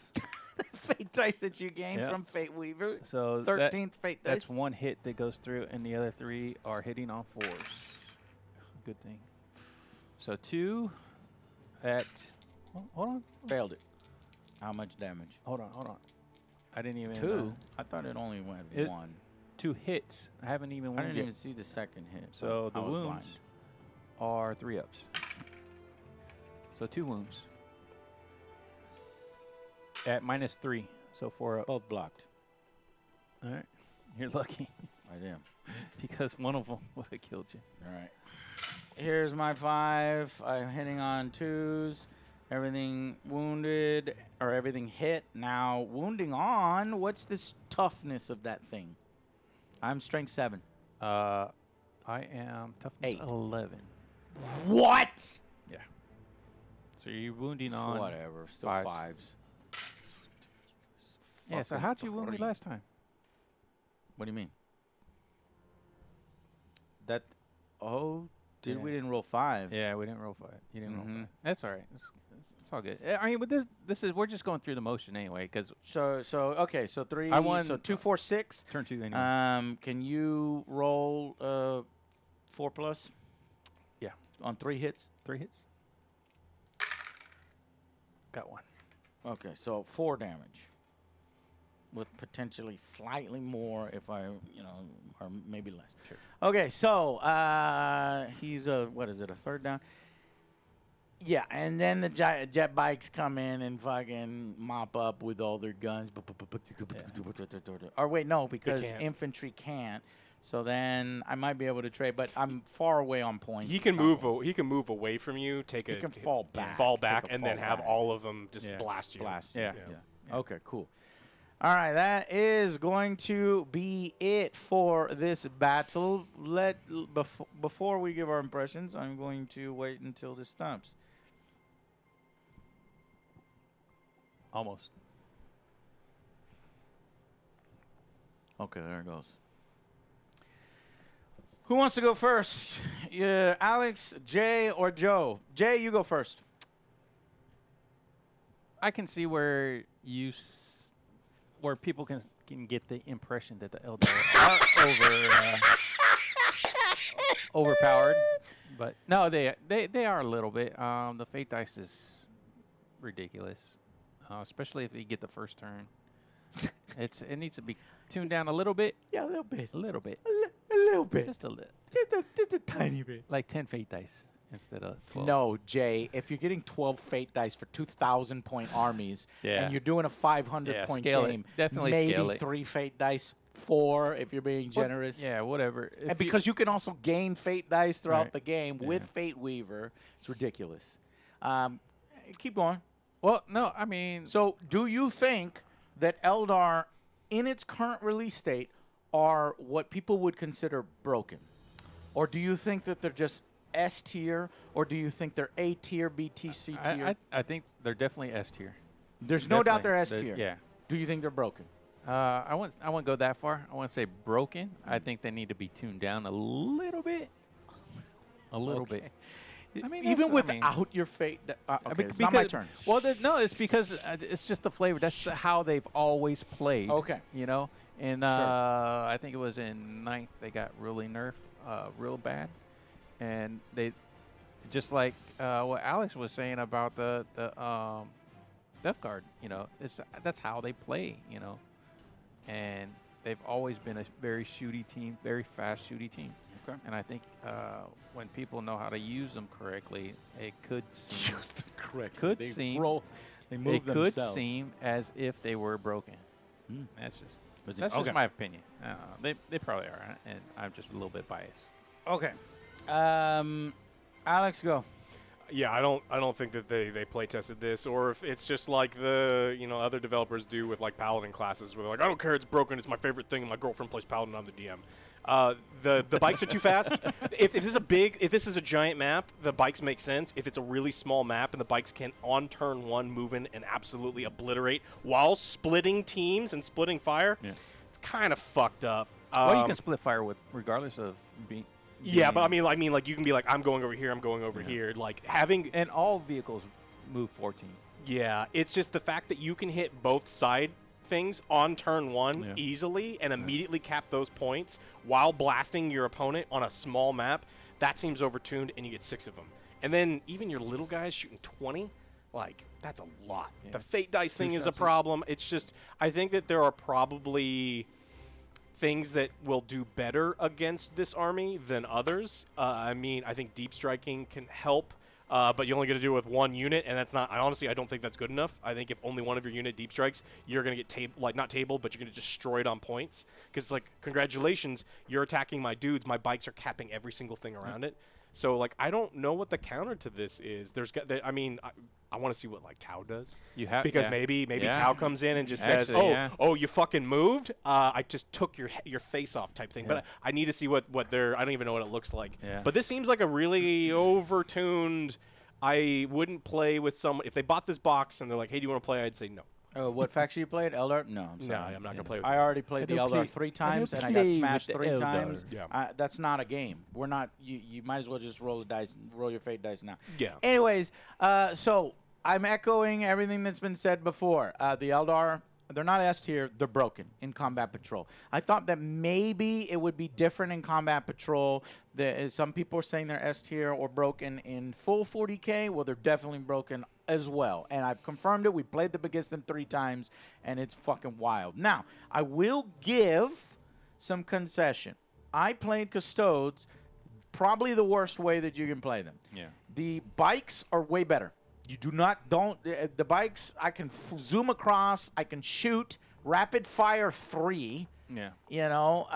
Fate dice that you gained Yeah. from Fate Weaver. So 13th Fate dice. that's 1 hit that goes through, and the other 3 are hitting on 4s. Good thing. So 2 at. Hold on. Failed it. How much damage? Hold on. I didn't even. 2. I thought it only went it- 1. 2 hits. I haven't even I wounded didn't yet. even see the second hit. So but the I was wounds blind. are 3 ups. So 2 wounds. At -3. So 4 up. Both blocked. All right. You're lucky I am. because one of them would have killed you. All right. Here's my 5. I'm hitting on 2s. Everything wounded, or everything hit. Now, wounding on, what's this toughness of that thing? I'm strength 7. I am toughness 8. 11. What? Yeah. So you're wounding on. Whatever. Still 5s. 5s. Yeah. So Fucking how'd you wound me 3. last time? What do you mean? That. Oh, We didn't roll 5s. Yeah, we didn't roll 5. You didn't roll 5. Mhm. That's all right. It's all good. I mean, but this is we're just going through the motion anyway. Because So okay. So 3. I won- So 2, 4, 6. turn 2 anyway. Can you roll 4 plus? Yeah. On 3 hits. 3 hits. Got 1. Okay, so 4 damage. With potentially slightly more if I, or maybe less. Sure. Okay, so he's what is it, a 3rd down? Yeah, and then the jet bikes come in and fucking mop up with all their guns. Or wait, no, because can't. infantry can't. So then I might be able to trade, but I'm far away on points. He can It's not move. points. He can move away from you. Take He a can fall back. fall Take back, a and then fall have back. all of them just Yeah. blast you. Blast. Yeah. Yeah. Okay, cool. All right, that is going to be it for this battle. Before we give our impressions, I'm going to wait until this stops. Almost. Okay, there it goes. Who wants to go first? Alex, Jay, or Joe? Jay, you go first. I can see where where people can get the impression that the Eldar are overpowered, but no, they are a little bit. The fate dice is ridiculous, especially if you get the first turn. It needs to be tuned down a little bit. Yeah, a little bit. A little bit. A little bit. Just a little. Just a tiny bit. Like 10 fate dice instead of 12. No, Jay, if you're getting 12 fate dice for 2,000 point armies Yeah. and you're doing a 500 point scale it. game, Definitely maybe scale it. 3 fate dice, 4 if you're being Well, generous. Yeah, whatever. And because you can also gain fate dice throughout Right. the game with Yeah. Fate Weaver, it's ridiculous. Keep going. Well, no, I mean, So, do you think that Eldar, in its current release state, are what people would consider broken? Or do you think that they're just S tier, or do you think they're A tier, B tier, C tier? I think they're definitely S tier. There's no doubt they're S Definitely. tier. Yeah. Do you think they're broken? I won't go that far. I want to say broken. I think they need to be tuned down a little bit. A little bit. I mean, even that's- I mean- without your fate. Okay, Bec- it's not my because- turn. Well, no, it's because it's just the flavor. That's how they've always played. Okay. You know, and I think it was in 9th they got really nerfed, real bad, and they just like what Alex was saying about the Death Guard. You know, that's how they play. You know, and they've always been a very shooty team, very fast shooty team. Okay. And I think when people know how to use them correctly, it could seem Correct. They They move it could themselves. seem as if they were broken. Hmm. That's just Okay. my opinion. They probably are, and I'm just a little bit biased. Okay. Alex, go. Yeah, I don't think that they play tested this, or if it's just like the other developers do with like Paladin classes, where they're like, I don't care, it's broken, it's my favorite thing, and my girlfriend plays Paladin on the DM. The bikes are too fast. If this is a giant map, the bikes make sense. If it's a really small map and the bikes can on turn 1 move in and absolutely obliterate while splitting teams and splitting fire, it's kind of fucked up. Well, you can split fire with regardless of being. Yeah, but I mean, like you can be like, I'm going over here, I'm going over here. Like having And all vehicles move 14. Yeah, it's just the fact that you can hit both side things on turn 1 Yeah. easily and immediately cap those points while blasting your opponent on a small map. That seems overtuned, and you get 6 of them. And then even your little guys shooting 20, like that's a lot. Yeah. The fate dice thing is a shots. problem. It's just I think that there are probably things that will do better against this army than others. I mean, I think deep striking can help, but you only get to do it with 1 unit, and that's not. I don't think that's good enough. I think if only one of your unit deep strikes, you're gonna get not tabled, but you're gonna destroy it on points. Because like, congratulations, you're attacking my dudes. My bikes are capping every single thing around it. So like, I don't know what the counter to this is. I want to see what like Tau does. You have Because yeah. maybe Yeah. Tau comes in and just says, Actually, yeah. "Oh, you fucking moved. I just took your face off," type thing. Yeah. But I need to see what they're. I don't even know what it looks like. Yeah. But this seems like a really overtuned. I wouldn't play with someone if they bought this box and they're like, "Hey, do you want to play?" I'd say no. What faction you played? Eldar? No, I'm No, sorry. I'm not gonna play with I you. already played the don't Eldar play- 3 I times, don't and I got play smashed with the 3 Eldar. times. Yeah. That's not a game. We're not. You might as well just roll the dice, roll your fate dice now. Yeah. Anyways, so I'm echoing everything that's been said before. The Eldar, they're not S tier. They're broken in Combat Patrol. I thought that maybe it would be different in Combat Patrol. Some people are saying they're S tier or broken in full 40K. Well, they're definitely broken as well. And I've confirmed it. We played them against them 3 times, and it's fucking wild. Now, I will give some concession. I played Custodes probably the worst way that you can play them. Yeah. The bikes are way better. You the bikes, I can zoom across, I can shoot, rapid fire 3, Yeah. you know,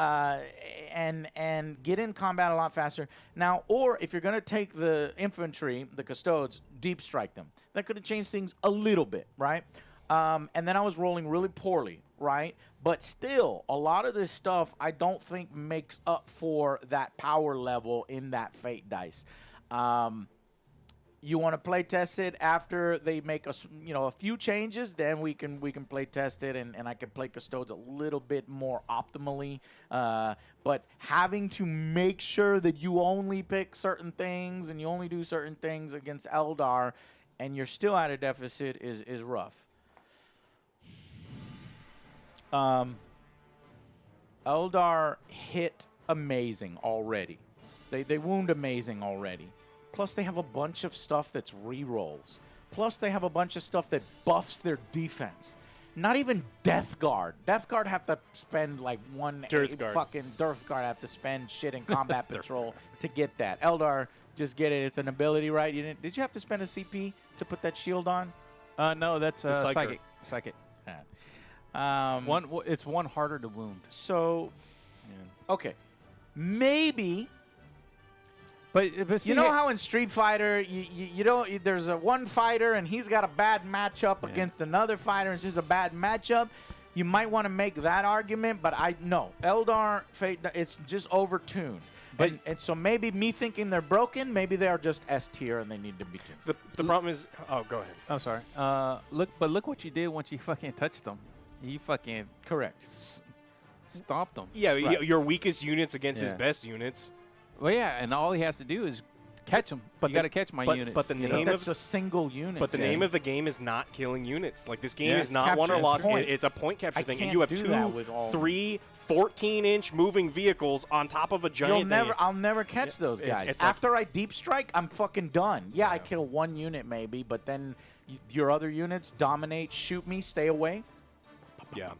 and get in combat a lot faster. Now, or if you're going to take the infantry, the Custodes, deep strike them. That could have changed things a little bit, right? And then I was rolling really poorly, right? But still, a lot of this stuff I don't think makes up for that power level in that fate dice. You want to play test it after they make a few changes, then we can play test it, and I can play Custodes a little bit more optimally. But having to make sure that you only pick certain things and you only do certain things against Eldar, and you're still at a deficit is rough. Eldar hit amazing already. They wound amazing already. Plus, they have a bunch of stuff that's re-rolls. Plus, they have a bunch of stuff that buffs their defense. Not even Death Guard. Death Guard have to spend like fucking Death Guard have to spend shit in Combat Patrol to get that. Eldar, just get it. It's an ability, right? Did you have to spend a CP to put that shield on? No, that's The Psyker. psychic. Psychic. It's one harder to wound. So, okay. Maybe... But see, you know how in Street Fighter, you don't, there's one fighter and he's got a bad matchup against another fighter and it's just a bad matchup? You might want to make that argument, but Eldar, Fate, it's just overtuned. And so maybe me thinking they're broken, maybe they are just S tier and they need to be tuned. The problem is, go ahead. I'm sorry. Look what you did once you fucking touched them. You fucking Correct. stomped them. Yeah, Right. your weakest units against his Yeah. best units. Well, yeah, and all he has to do is catch them. But you got to catch my units. But the you know? name That's a single unit. But the Jay. name of the game is not killing units. Like, this game Yeah, is it's not won or capturing lost. points. It's a point capture I thing. can't And you have do 2, that with all 3, 14-inch moving vehicles on top of a giant thing. I'll never catch those it's- guys. it's like- After I deep strike, I'm fucking done. Yeah, I kill one unit maybe, but then your other units dominate, shoot me, stay away. Yeah.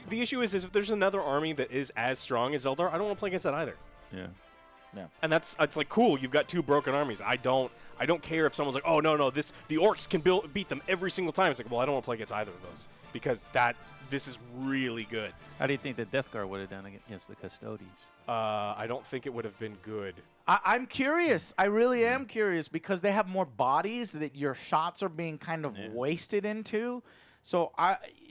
The issue is if there's another army that is as strong as Eldar, I don't want to play against that either. Yeah. And it's like, cool, you've got 2 broken armies. I don't care if someone's like, oh no, the orcs can beat them every single time. It's like, well, I don't want to play against either of those because this is really good. How do you think the Death Guard would have done against the Custodes? I don't think it would have been good. I'm curious. I really am curious because they have more bodies that your shots are being kind of wasted into. So,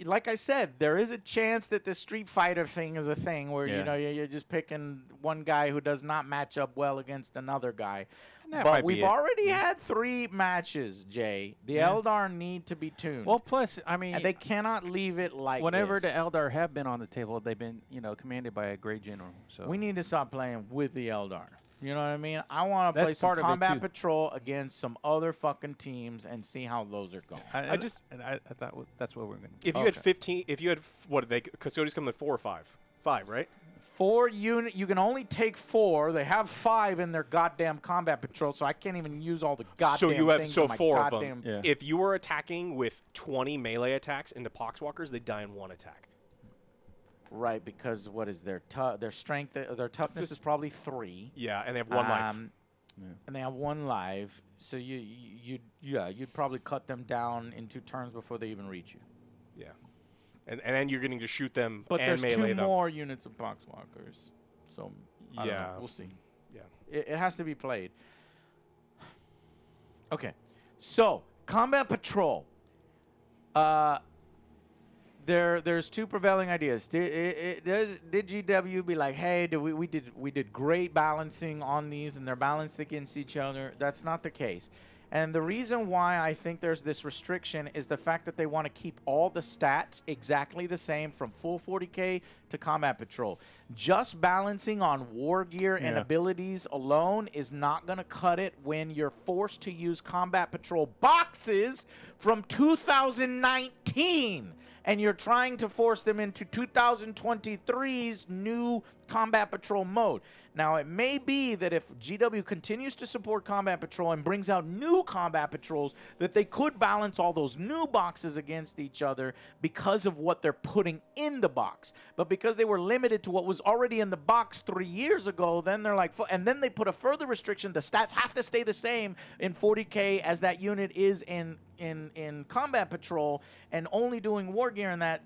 like I said, there is a chance that the Street Fighter thing is a thing where, you're just picking one guy who does not match up well against another guy. That But might be we've it. already had 3 matches, Jay. The Eldar need to be tuned. Well, plus, I mean, and they cannot leave it like whenever this. the Eldar have been on the table, they've been, commanded by a great general. So We need to stop playing with the Eldar. You know what I mean? I want to That's play some part of it, Combat too. Patrol against some other fucking teams and see how those are going. I thought that's what we're going to do. If you had 15, what did they, Custodes come to 4 or 5? 5, right? 4 unit. You can only take 4. They have 5 in their goddamn Combat Patrol, so I can't even use all the goddamn So you have things in my 4 of goddamn- them. Yeah. If you were attacking with 20 melee attacks into Poxwalkers, they die in 1 attack. Right, because what is their strength? Their toughness is probably 3. Yeah, and they have 1 life. And they have 1 life. So you'd probably cut them down in 2 turns before they even reach you. Yeah. And then you're getting to shoot them But and there's melee 2 them. more units of Poxwalkers. So I don't know. Yeah. We'll see. Yeah. It has to be played. Okay. So, Combat Patrol. There's 2 prevailing ideas. Did GW be like, hey, we did great balancing on these and they're balanced against each other? That's not the case. And the reason why I think there's this restriction is the fact that they want to keep all the stats exactly the same from full 40K to Combat Patrol. Just balancing on war gear and abilities alone is not going to cut it when you're forced to use Combat Patrol boxes from 2019. And you're trying to force them into 2023's new Combat Patrol mode. Now, it may be that if GW continues to support Combat Patrol and brings out new Combat Patrols, that they could balance all those new boxes against each other because of what they're putting in the box. But because they were limited to what was already in the box 3 years ago, then they're like, and then they put a further restriction. The stats have to stay the same in 40K as that unit is in Combat Patrol, and only doing war gear in that,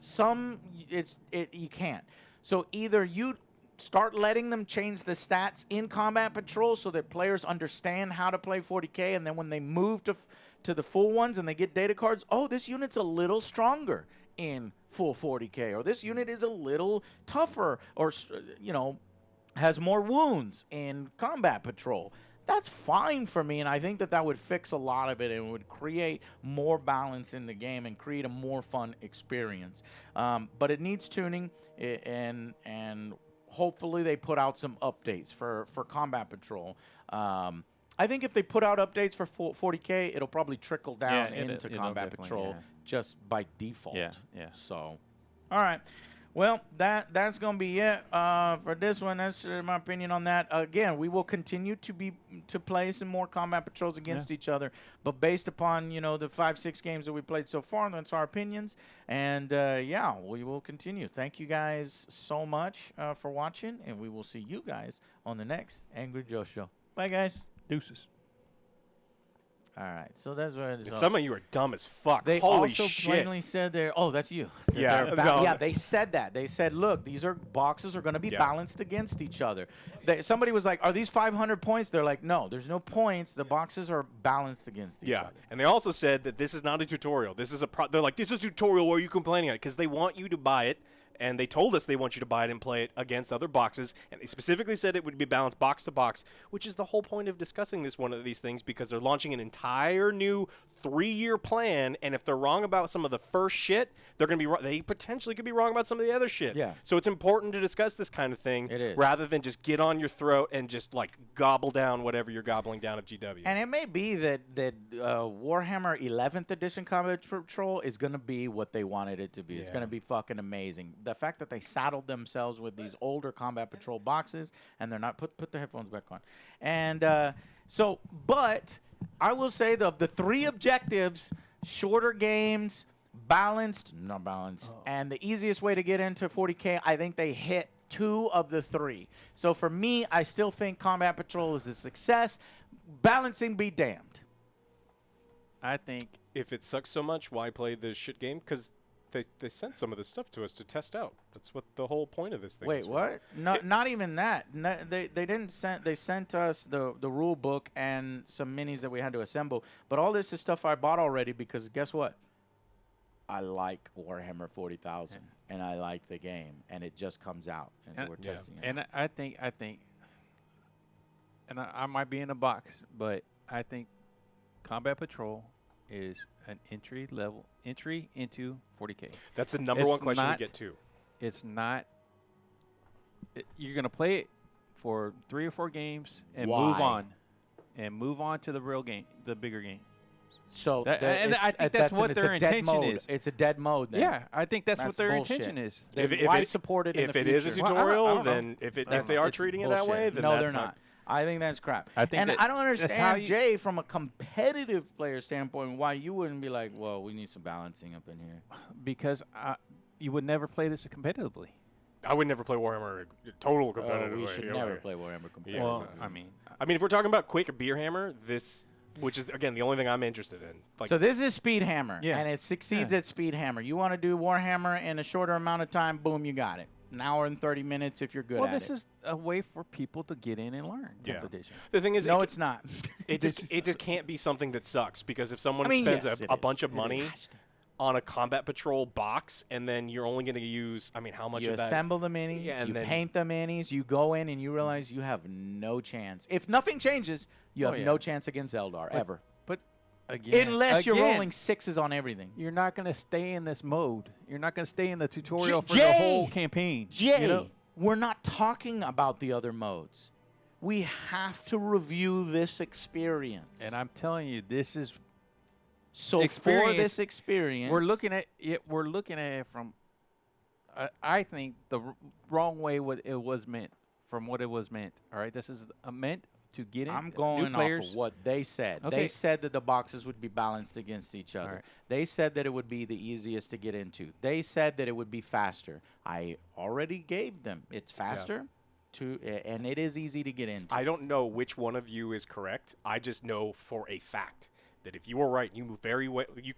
you can't. So either you start letting them change the stats in Combat Patrol so that players understand how to play 40K, and then when they move to the full ones and they get data cards, oh, this unit's a little stronger in full 40K, or this unit is a little tougher, or, you know, has more wounds in Combat Patrol. That's fine for me, and I think that would fix a lot of it and would create more balance in the game and create a more fun experience. But it needs tuning, and hopefully they put out some updates for Combat Patrol. I think if they put out updates for 40K, it'll probably trickle down into Combat Patrol just by default. Yeah. So, all right. Well, that's going to be it for this one. That's my opinion on that. Again, we will continue to play some more Combat Patrols against each other, but based upon, you know, the 5-6 games that we played so far, that's our opinions. And yeah, we will continue. Thank you guys so much for watching, and we will see you guys on the next Angry Joe Show. Bye, guys. Deuces. All right, so that's what it is. Some of you are dumb as fuck. They Holy also shit. plainly said they're. Oh, that's you. Yeah, Yeah, they said that. They said, look, these boxes are going to be balanced against each other. Somebody was like, are these 500 points? They're like, no, there's no points. The boxes are balanced against each other. And they also said that this is not a tutorial. This is they're like, this is a tutorial. Why are you complaining on it? Because they want you to buy it. And they told us they want you to buy it and play it against other boxes. And they specifically said it would be balanced box to box, which is the whole point of discussing one of these things, because they're launching an entire new 3-year plan. And if they're wrong about some of the first shit, they're going to be they potentially could be wrong about some of the other shit. Yeah. So it's important to discuss this kind of thing rather than just get on your throat and just like gobble down whatever you're gobbling down of GW. And it may be that Warhammer 11th Edition Combat Patrol is going to be what they wanted it to be. It's going to be fucking amazing. The fact that they saddled themselves with these older Combat Patrol boxes, and they're not put the headphones back on. And but I will say the 3 objectives: shorter games, not balanced, and the easiest way to get into 40K. I think they hit 2 of the 3. So for me, I still think Combat Patrol is a success. Balancing be damned. I think If it sucks so much, why play the shit game? Because they sent some of this stuff to us to test out. That's what the whole point of this thing is. Wait, what? Not even that. No, they didn't send. They sent us the rule book and some minis that we had to assemble. But all this is stuff I bought already because guess what? I like Warhammer 40,000 and I like the game, and it just comes out, and so we're testing it. And I think, and I might be in a box, but I think Combat Patrol is an entry into 40K. That's the number one question we get too. It's not. You're gonna play it for 3 or 4 games and move on to the real game, the bigger game. So I think that's what their intention is. It's a dead mode. Then. Yeah, I think that's what their intention is. Why support it? If in it the is a future? tutorial, then if they are treating it that way, then no, that's they're not. I think that's crap. I think I don't understand, Jay, from a competitive player standpoint, why you wouldn't be like, well, we need some balancing up in here. Because you would never play this competitively. I would never play Warhammer total competitive. We should never play Warhammer competitively. Yeah, well, I mean, if we're talking about quick beer hammer, which is again the only thing I'm interested in. Like, so this is Speed Hammer, Yeah. and it succeeds at Speed Hammer. You want to do Warhammer in a shorter amount of time, boom, you got it. An hour and 30 minutes if you're good at it. Well, this is a way for people to get in and learn. Yeah. Edition. The thing is, no, it's not. It just can't be something that sucks, because if someone spends a bunch of money on a Combat Patrol box, and then you're only going to use, how much you of that? Assemble the minis, and you then paint the minis, you go in and you realize you have no chance. If nothing changes, you have no chance against Eldar, ever. But Unless you're rolling 6s on everything. You're not going to stay in this mode. You're not going to stay in the tutorial for Jay! the whole campaign. Jay, you know? we're not talking about the other modes. We have to review this experience. And I'm telling you, this is so for experience, this experience, we're looking at it. We're looking at it from, I think, the wrong way what it was meant. From what it was meant. All right, this is meant to get in. I'm new going players. off of what they said. Okay. They said that the boxes would be balanced against each other. Right. They said that it would be the easiest to get into. They said that it would be faster. I already gave them. It's faster, and it is easy to get into. I don't know which one of you is correct. I just know for a fact that if you were right, you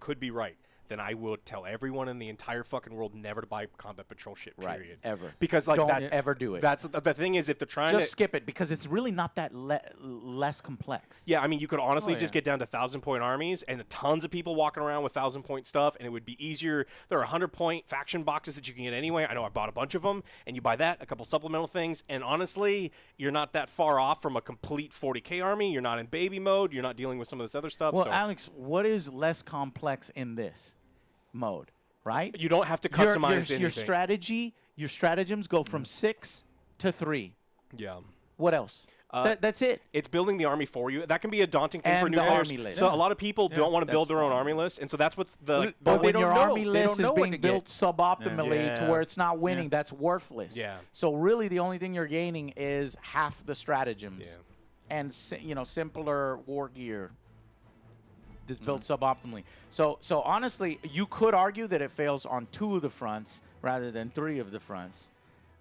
could be right. Then I will tell everyone in the entire fucking world never to buy Combat Patrol shit. Period. Right, ever. Because like don't that's ever do it. That's the thing is if they're trying just to skip it because it's really not that less complex. Yeah, I mean, you could honestly Oh, just yeah. get down to 1,000-point armies and tons of people walking around with 1,000-point stuff, and it would be easier. There are 100-point faction boxes that you can get anyway. I know I bought a bunch of them, and you buy that, a couple supplemental things, and honestly, you're not that far off from a complete 40K army. You're not in baby mode. You're not dealing with some of this other stuff. Well, so Alex, what is less complex in this mode, right? you don't have to customize your anything. strategy, your stratagems go from 6 to 3. Yeah. What else? That's it. It's building the army for you. That can be a daunting thing for And new the players. army list. So a lot of people don't want to build that's their own fine. army list, and so that's what's the But they when don't your know. army They list don't is know what being to built get. suboptimally Yeah. to where it's not winning, Yeah. that's worthless. Yeah. So really, the only thing you're gaining is half the stratagems, Yeah. and simpler war gear that's built suboptimally. So honestly, you could argue that it fails on 2 of the fronts rather than 3 of the fronts.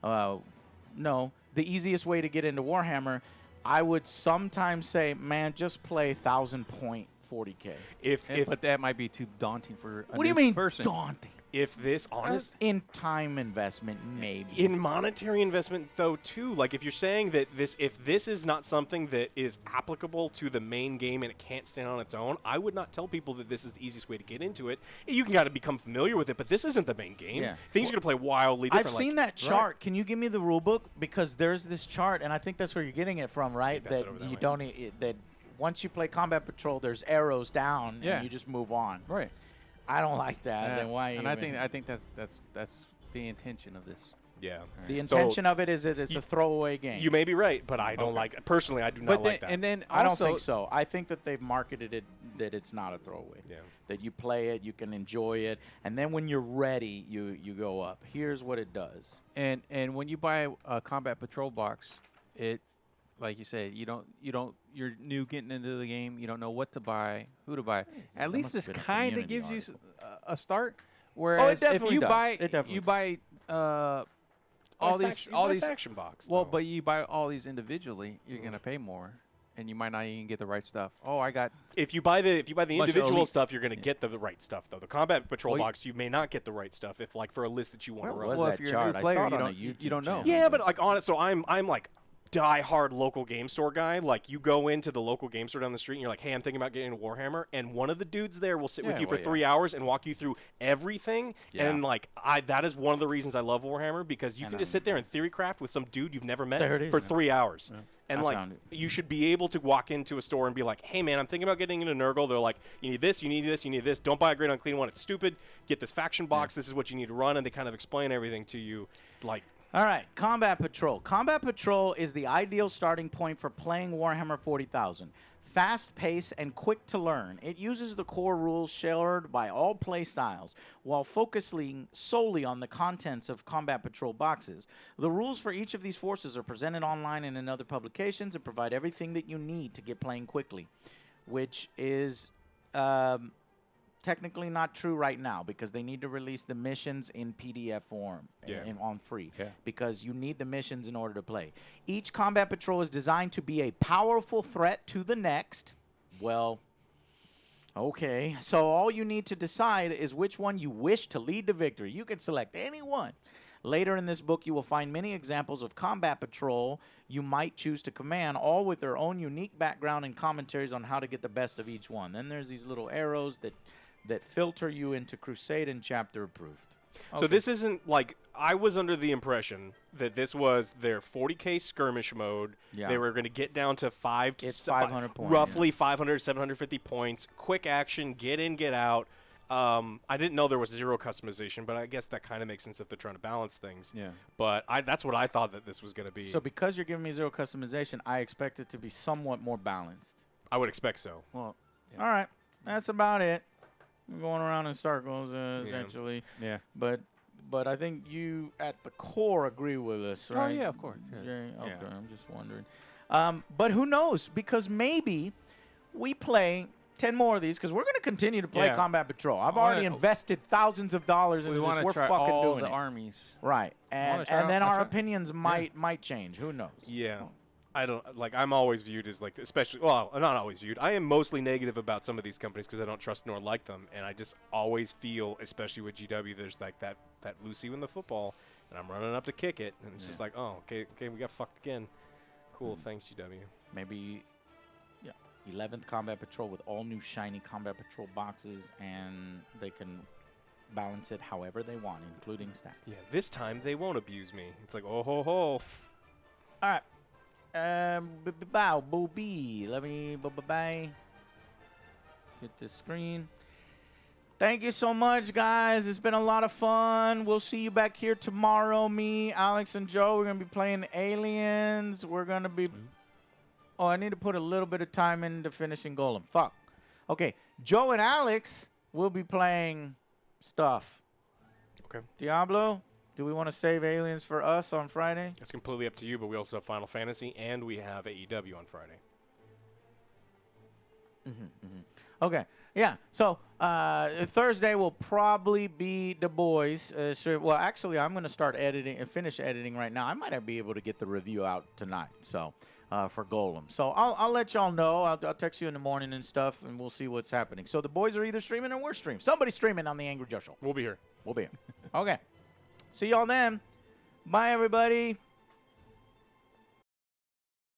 No, the easiest way to get into Warhammer, I would sometimes say, man, just play 1,000-point 40K. But that might be too daunting for a What do you new mean person. daunting? If this honest In time investment, maybe. in monetary investment though too, like if you're saying that if this is not something that is applicable to the main game and it can't stand on its own, I would not tell people that this is the easiest way to get into it. You can got to become familiar with it, but this isn't the main game. Yeah. Things are going to play wildly different. I've seen that chart. Can you give me the rule book? Because there's this chart, and I think that's where you're getting it from, right? pass it That over that you way. don't that once you play Combat Patrol, there's arrows down, Yeah. and you just move on. Right. I don't like that. Then why? And even? I think that's the intention of this. Yeah. the So, intention of it is that it's a throwaway game. You may be right, but I don't like it. Personally, I do not like that. And then I don't also- think so. I think that they've marketed it that it's not a throwaway. Yeah. That you play it, you can enjoy it, and then when you're ready, you go up. Here's what it does. And when you buy a Combat Patrol box, it, like you said, you're new getting into the game. You don't know what to buy, who to buy. At least must this have been a kind of community gives you a start. Whereas if definitely you does. buy, It definitely you does. buy all these faction box. well, though. but you buy all these individually, you're gonna pay more, and you might not even get the right stuff. Oh, I got if you buy the bunch of individual elite. stuff, you're going to get the right stuff though. The Combat Patrol Well, box, you may not get the right stuff if like for a list that you want to Where run. was well, that if you're chart? a new I player, saw it you on a don't you YouTube don't know. channel. Yeah, but like honest, so I'm like die-hard local game store guy. Like you go into the local game store down the street and you're like, hey, I'm thinking about getting into Warhammer, and one of the dudes there will sit with Yeah, you for well, 3 hours and walk you through everything. Yeah. And like that is one of the reasons I love Warhammer, because you And can just sit there and theory craft with some dude you've never met There it is. for 3 hours. And I like found it. you should be able to walk into a store and be like, hey man, I'm thinking about getting into Nurgle. They're like, you need this, you need this, you need this. Don't buy a Great Unclean one. It's stupid. Get this faction box. This is what you need to run. And they kind of explain everything to you. Like, All right, Combat Patrol. Combat Patrol is the ideal starting point for playing Warhammer 40,000. Fast pace and quick to learn. It uses the core rules shared by all play styles while focusing solely on the contents of Combat Patrol boxes. The rules for each of these forces are presented online and in other publications and provide everything that you need to get playing quickly, which is technically not true right now because they need to release the missions in PDF form on free because you need the missions in order to play. Each Combat Patrol is designed to be a powerful threat to the next. Well, okay. So all you need to decide is which one you wish to lead to victory. You can select any one. Later in this book, you will find many examples of Combat Patrol you might choose to command, all with their own unique background and commentaries on how to get the best of each one. Then there's these little arrows that filter you into Crusade and Chapter Approved. So this isn't like I was under the impression that this was their 40K skirmish mode. Yeah. They were going to get down to It's 500 points, roughly 500, 750 points, quick action, get in, get out. I didn't know there was zero customization, but I guess that kind of makes sense if they're trying to balance things. Yeah. But that's what I thought that this was going to be. So because you're giving me zero customization, I expect it to be somewhat more balanced. I would expect so. Well, yeah. All right, that's about it. I'm going around in circles essentially. Yeah. But I think you at the core agree with us, right? Oh, yeah, of course. Yeah. Jay? Okay, Yeah. I'm just wondering. But who knows? Because maybe we play 10 more of these because we're going to continue to play Yeah. Combat Patrol. I've I wanna- already invested thousands of dollars into We this. want to We're try fucking all doing the it. armies. Right. And try then out- our try- opinions might change. Who knows? Yeah. I don't like. I'm always viewed as like, especially. Well, I'm not always viewed. I am mostly negative about some of these companies because I don't trust nor like them, and I just always feel, especially with GW, there's like that Lucy in the football, and I'm running up to kick it, and it's just like, oh, okay, we got fucked again. Cool, thanks GW. Maybe 11th Combat Patrol with all new shiny Combat Patrol boxes, and they can balance it however they want, including stats. Yeah, this time they won't abuse me. It's like, oh ho ho. All right. Bow, boo-bee. Let me, bye-bye. Hit the screen. Thank you so much, guys. It's been a lot of fun. We'll see you back here tomorrow. Me, Alex, and Joe. We're going to be playing Aliens. We're going to be... Oh, I need to put a little bit of time into finishing Golem. Fuck. Okay. Joe and Alex will be playing stuff. Okay. Diablo, do we want to save Aliens for us on Friday? It's completely up to you, but we also have Final Fantasy and we have AEW on Friday. Okay, yeah. So Thursday will probably be the boys. Well, actually, I'm going to start editing and finish editing right now. I might not be able to get the review out tonight. So for Golem, so I'll let y'all know. I'll text you in the morning and stuff, and we'll see what's happening. So the boys are either streaming or we're streaming. Somebody's streaming on the Angry Joe Show. We'll be here. We'll be here. Okay. See y'all then. Bye, everybody.